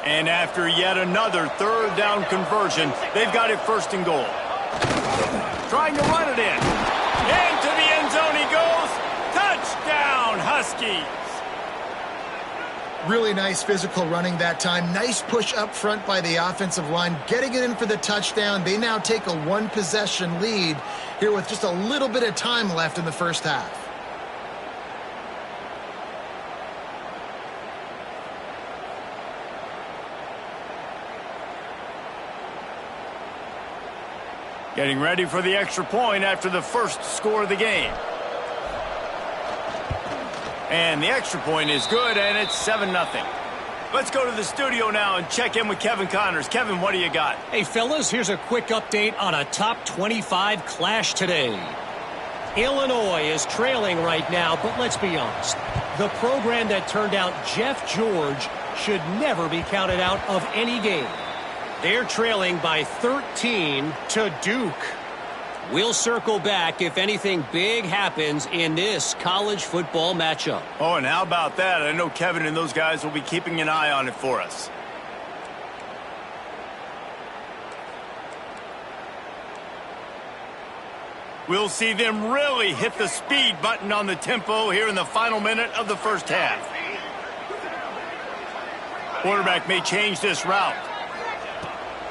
And after yet another 3rd down conversion, they've got it 1st and goal. Trying to run it in. Into the end zone he goes. Touchdown, Huskies. Really nice physical running that time. Nice push up front by the offensive line, getting it in for the touchdown. They now take a 1-possession lead here with just a little bit of time left in the first half. Getting ready for the extra point after the first score of the game. And the extra point is good, and it's 7-0. Let's go to the studio now and check in with Kevin Connors. Kevin, what do you got? Hey, fellas, here's a quick update on a top 25 clash today. Illinois is trailing right now, but let's be honest. The program that turned out Jeff George should never be counted out of any game. They're trailing by 13 to Duke. We'll circle back if anything big happens in this college football matchup. Oh, and how about that? I know Kevin and those guys will be keeping an eye on it for us. We'll see them really hit the speed button on the tempo here in the final minute of the first half. Quarterback may change this route.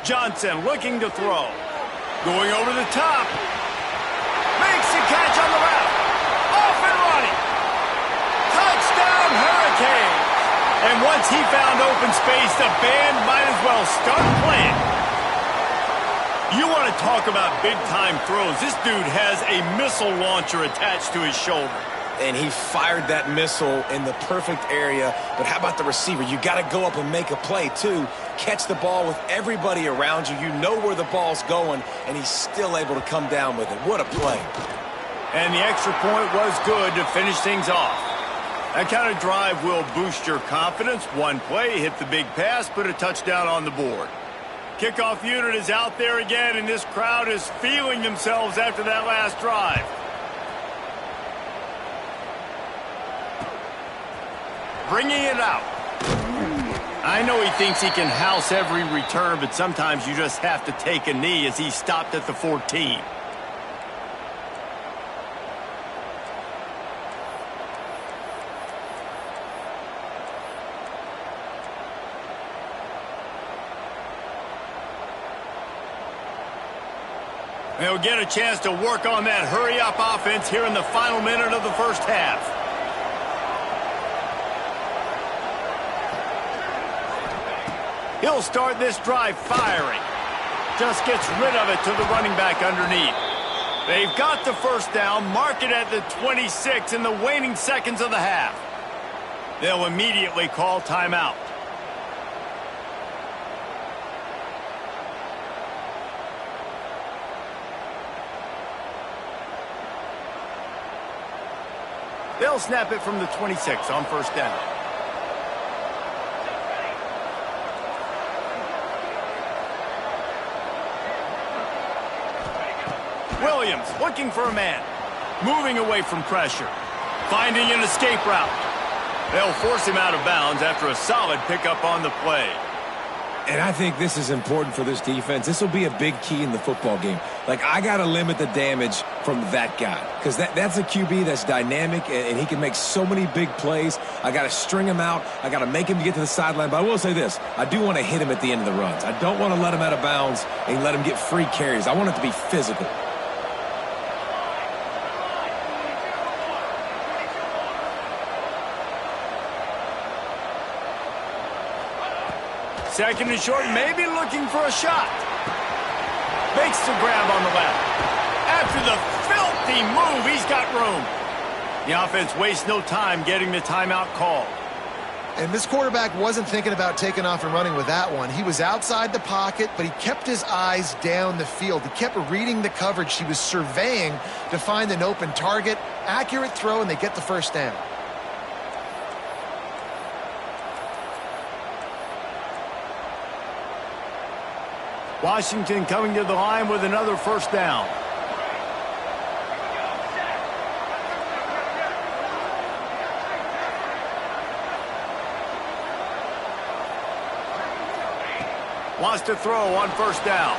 Johnson looking to throw. Going over the top. Makes the catch on the route. Off and running. Touchdown, Hurricanes. And once he found open space, the band might as well start playing. You want to talk about big-time throws. This dude has a missile launcher attached to his shoulder. And he fired that missile in the perfect area. But how about the receiver? You got to go up and make a play, too. Catch the ball with everybody around you. You know where the ball's going, and he's still able to come down with it. What a play. And the extra point was good to finish things off. That kind of drive will boost your confidence. One play, hit the big pass, put a touchdown on the board. Kickoff unit is out there again, and this crowd is feeling themselves after that last drive. Bringing it out. I know he thinks he can house every return, but sometimes you just have to take a knee as he stopped at the 14. They'll get a chance to work on that hurry-up offense here in the final minute of the first half. He'll start this drive firing. Just gets rid of it to the running back underneath. They've got the first down, mark it at the 26 in the waning seconds of the half. They'll immediately call timeout. They'll snap it from the 26 on first down. Williams looking for a man. Moving away from pressure. Finding an escape route. They'll force him out of bounds after a solid pickup on the play. And I think this is important for this defense. This will be a big key in the football game. Like, I got to limit the damage from that guy because that's a QB that's dynamic, and he can make so many big plays. I got to string him out. I got to make him get to the sideline. But I will say this. I do want to hit him at the end of the runs. I don't want to let him out of bounds and let him get free carries. I want it to be physical. Second and short, maybe looking for a shot. Makes the grab on the left. After the filthy move, he's got room. The offense wastes no time getting the timeout call. And this quarterback wasn't thinking about taking off and running with that one. He was outside the pocket, but he kept his eyes down the field. He kept reading the coverage. He was surveying to find an open target. Accurate throw, and they get the first down. Washington coming to the line with another first down. Wants to throw on first down.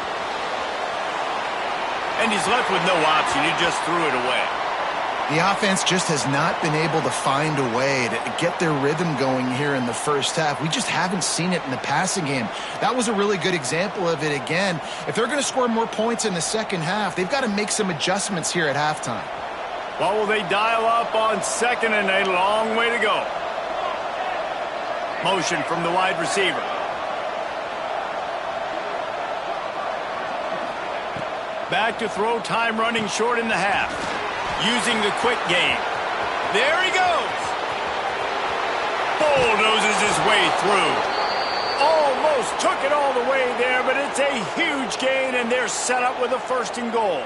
And he's left with no option. He just threw it away. The offense just has not been able to find a way to get their rhythm going here in the first half. We just haven't seen it in the passing game. That was a really good example of it again. If they're going to score more points in the second half, they've got to make some adjustments here at halftime. Well, will they dial up on second and a long way to go? Motion from the wide receiver. Back to throw, time running short in the half. Using the quick game. There he goes. Bulldozes his way through. Almost took it all the way there, but it's a huge gain, and they're set up with a first and goal.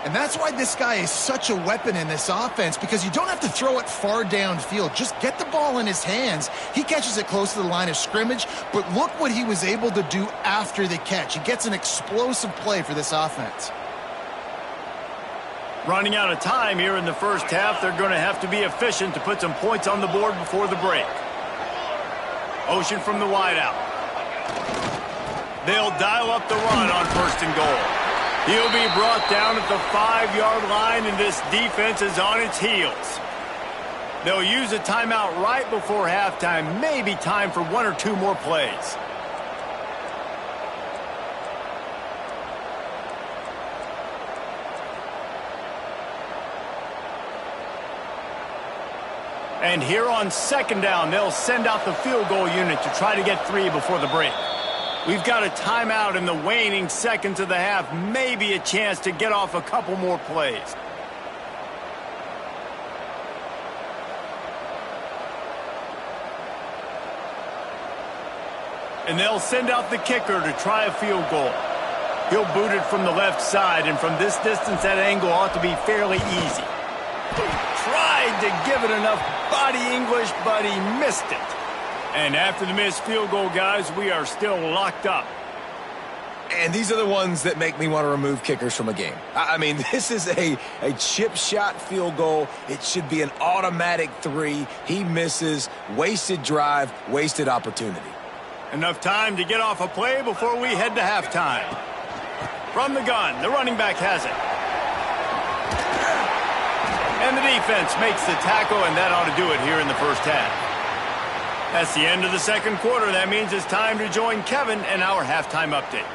And that's why this guy is such a weapon in this offense, because you don't have to throw it far downfield. Just get the ball in his hands. He catches it close to the line of scrimmage, but look what he was able to do after the catch. He gets an explosive play for this offense. Running out of time here in the first half. They're going to have to be efficient to put some points on the board before the break. Motion from the wideout. They'll dial up the run on first and goal. He'll be brought down at the 5-yard line, and this defense is on its heels. They'll use a timeout right before halftime. Maybe time for one or two more plays. And here on second down, they'll send out the field goal unit to try to get 3 before the break. We've got a timeout in the waning seconds of the half. Maybe a chance to get off a couple more plays. And they'll send out the kicker to try a field goal. He'll boot it from the left side, and from this distance, that angle ought to be fairly easy. Tried to give it enough body English, but he missed it. And after the missed field goal, guys, we are still locked up. And these are the ones that make me want to remove kickers from a game. I mean, this is a chip shot field goal. It should be an automatic 3. He misses. Wasted drive, wasted opportunity. Enough time to get off a play before we head to halftime. From the gun, the running back has it. And the defense makes the tackle, and that ought to do it here in the first half. That's the end of the second quarter. That means it's time to join Kevin and our halftime update.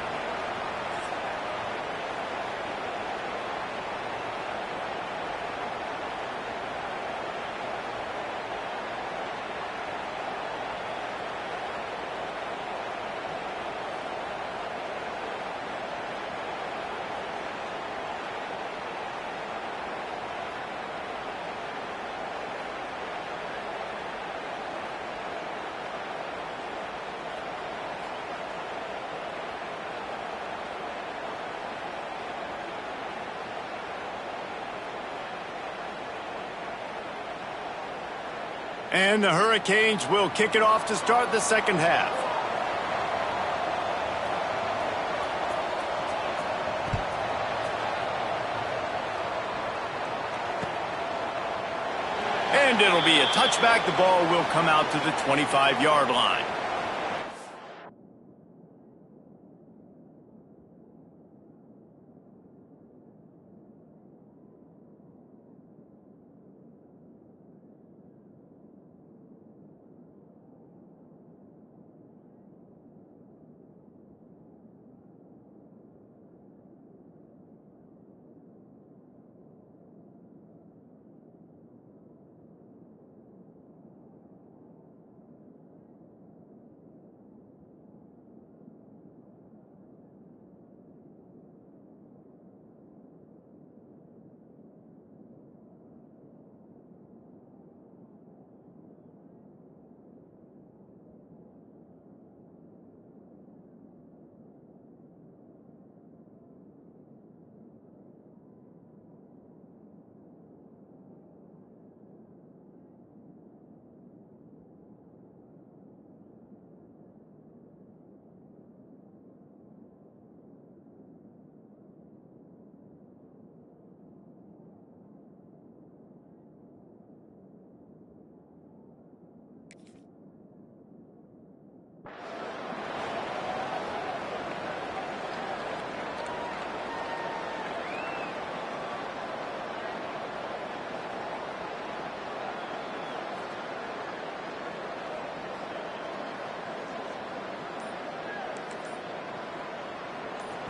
And the Hurricanes will kick it off to start the second half. And it'll be a touchback. The ball will come out to the 25-yard line.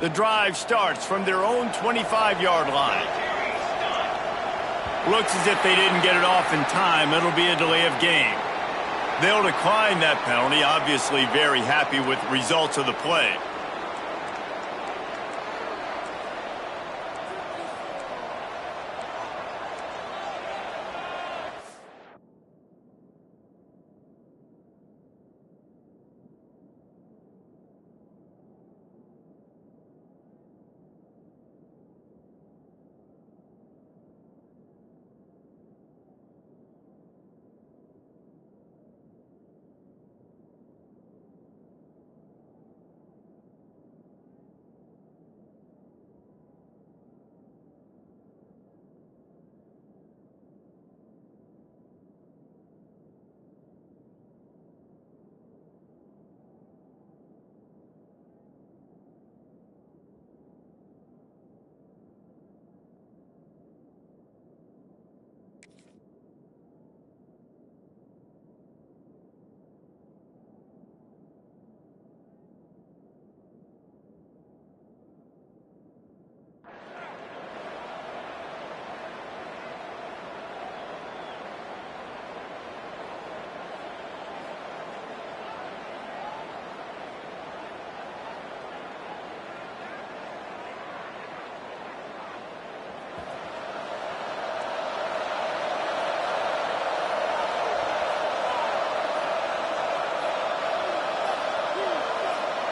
The drive starts from their own 25-yard line. Looks as if they didn't get it off in time. It'll be a delay of game. They'll decline that penalty, obviously very happy with the results of the play.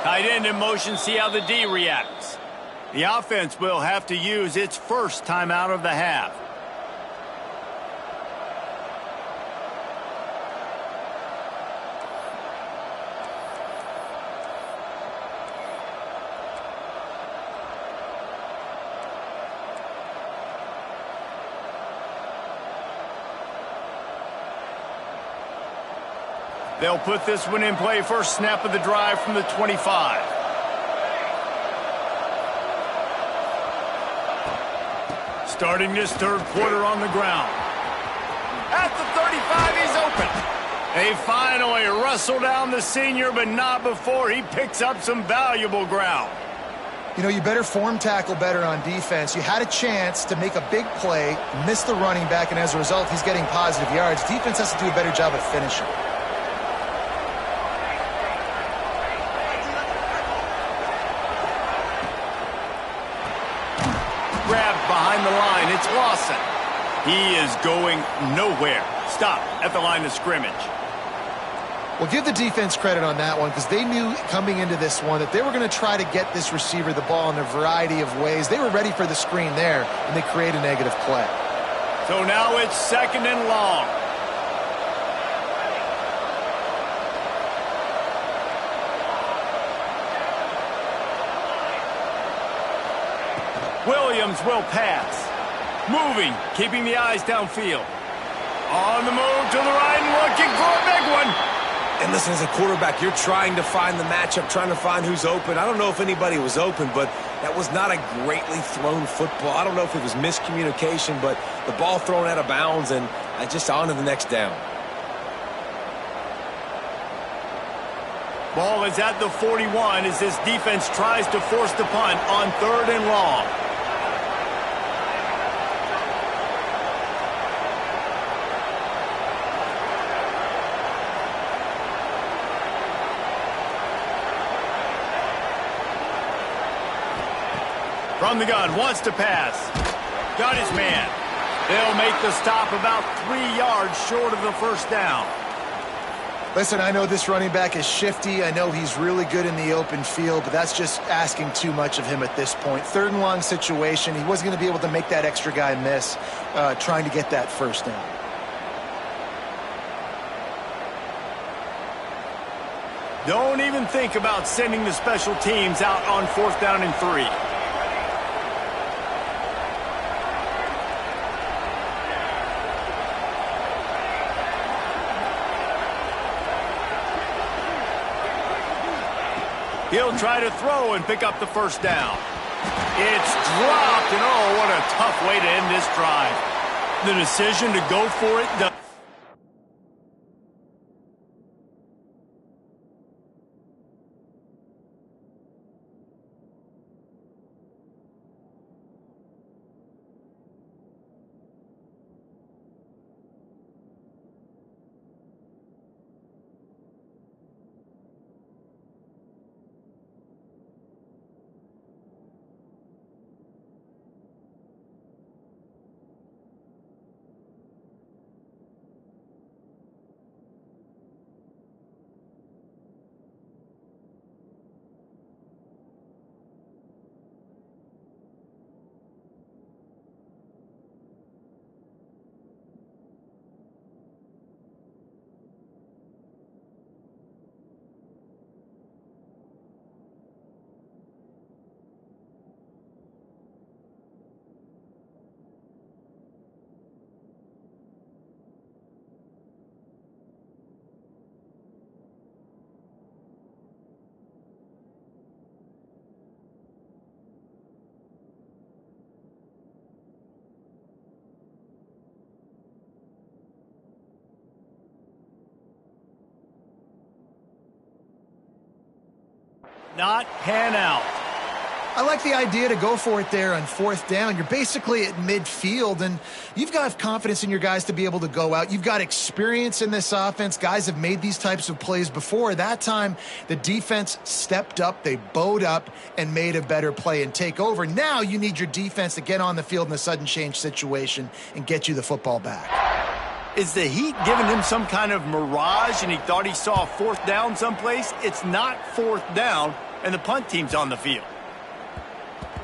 Tight end in motion, see how the D reacts. The offense will have to use its first timeout of the half. They'll put this one in play first snap of the drive from the 25. Starting this third quarter on the ground. At the 35, he's open. They finally wrestle down the senior, but not before he picks up some valuable ground. You know, you better form tackle better on defense. You had a chance to make a big play, miss the running back, and as a result, he's getting positive yards. Defense has to do a better job of finishing. Grabbed behind the line. It's Lawson. He is going nowhere. Stop at the line of scrimmage. Well, give the defense credit on that one because they knew coming into this one that they were going to try to get this receiver the ball in a variety of ways. They were ready for the screen there, and they create a negative play. So now it's second and long. Williams will pass. Moving, keeping the eyes downfield. On the move to the right and looking for a big one. And listen, as a quarterback, you're trying to find the matchup, trying to find who's open. I don't know if anybody was open, but that was not a greatly thrown football. I don't know if it was miscommunication, but the ball thrown out of bounds and just on to the next down. Ball is at the 41 as this defense tries to force the punt on third and long. From the gun, wants to pass. Got his man. They'll make the stop about 3 yards short of the first down. Listen, I know this running back is shifty. I know he's really good in the open field, but that's just asking too much of him at this point. Third and long situation. He wasn't going to be able to make that extra guy miss trying to get that first down. Don't even think about sending the special teams out on fourth down and 3. He'll try to throw and pick up the first down. It's dropped, and oh, what a tough way to end this drive. The decision to go for it. not pan out. I like the idea to go for it there on 4th down. You're basically at midfield, and you've got confidence in your guys to be able to go out. You've got experience in this offense. Guys have made these types of plays before. That time, the defense stepped up, they bowed up, and made a better play and take over. Now you need your defense to get on the field in a sudden change situation and get you the football back. Is the heat giving him some kind of mirage and he thought he saw 4th down someplace? It's not 4th down, and the punt team's on the field.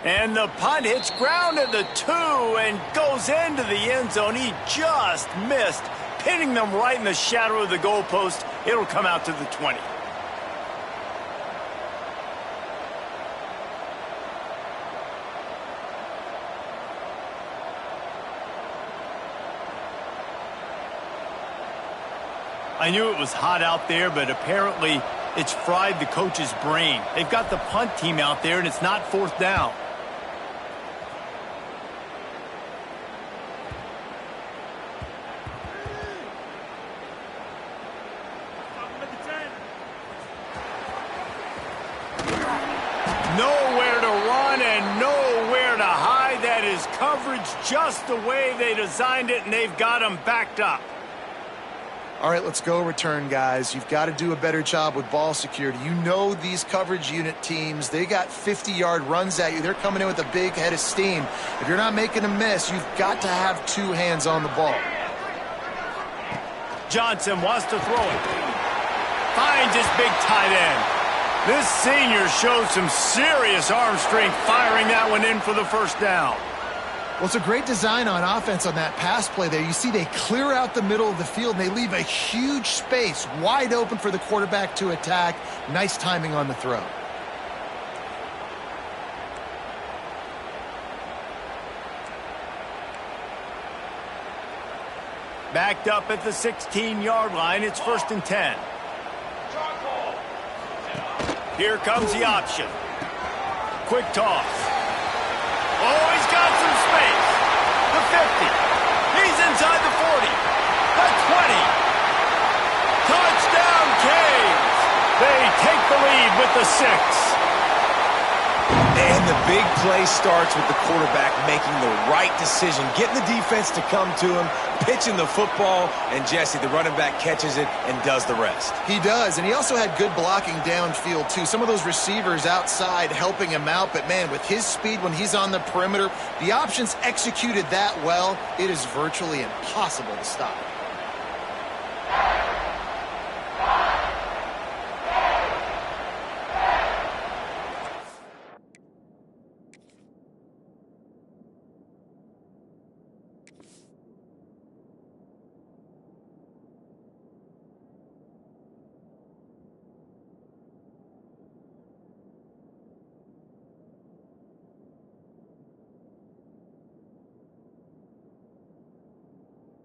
And the punt hits ground at the 2 and goes into the end zone. He just missed, pinning them right in the shadow of the goalpost. It'll come out to the 20. I knew it was hot out there, but apparently it's fried the coach's brain. They've got the punt team out there, and it's not 4th down. Nowhere to run and nowhere to hide. That is coverage just the way they designed it, and they've got them backed up. All right, let's go return, guys. You've got to do a better job with ball security. You know these coverage unit teams, they got 50-yard runs at you. They're coming in with a big head of steam. If you're not making a miss, you've got to have 2 hands on the ball. Johnson wants to throw it. Finds his big tight end. This senior shows some serious arm strength firing that one in for the 1st down. Well, it's a great design on offense on that pass play there. You see they clear out the middle of the field, and they leave a huge space wide open for the quarterback to attack. Nice timing on the throw. Backed up at the 16-yard line. It's 1st and 10. Here comes the option. Quick toss. Oh, he's got some space. The 50. He's inside the 40. The 20. Touchdown, Canes. They take the lead with the 6. And the big play starts with the quarterback making the right decision, getting the defense to come to him, pitching the football, and Jesse, the running back, catches it and does the rest. He does, and he also had good blocking downfield, too. Some of those receivers outside helping him out, but, man, with his speed when he's on the perimeter, the options executed that well, it is virtually impossible to stop.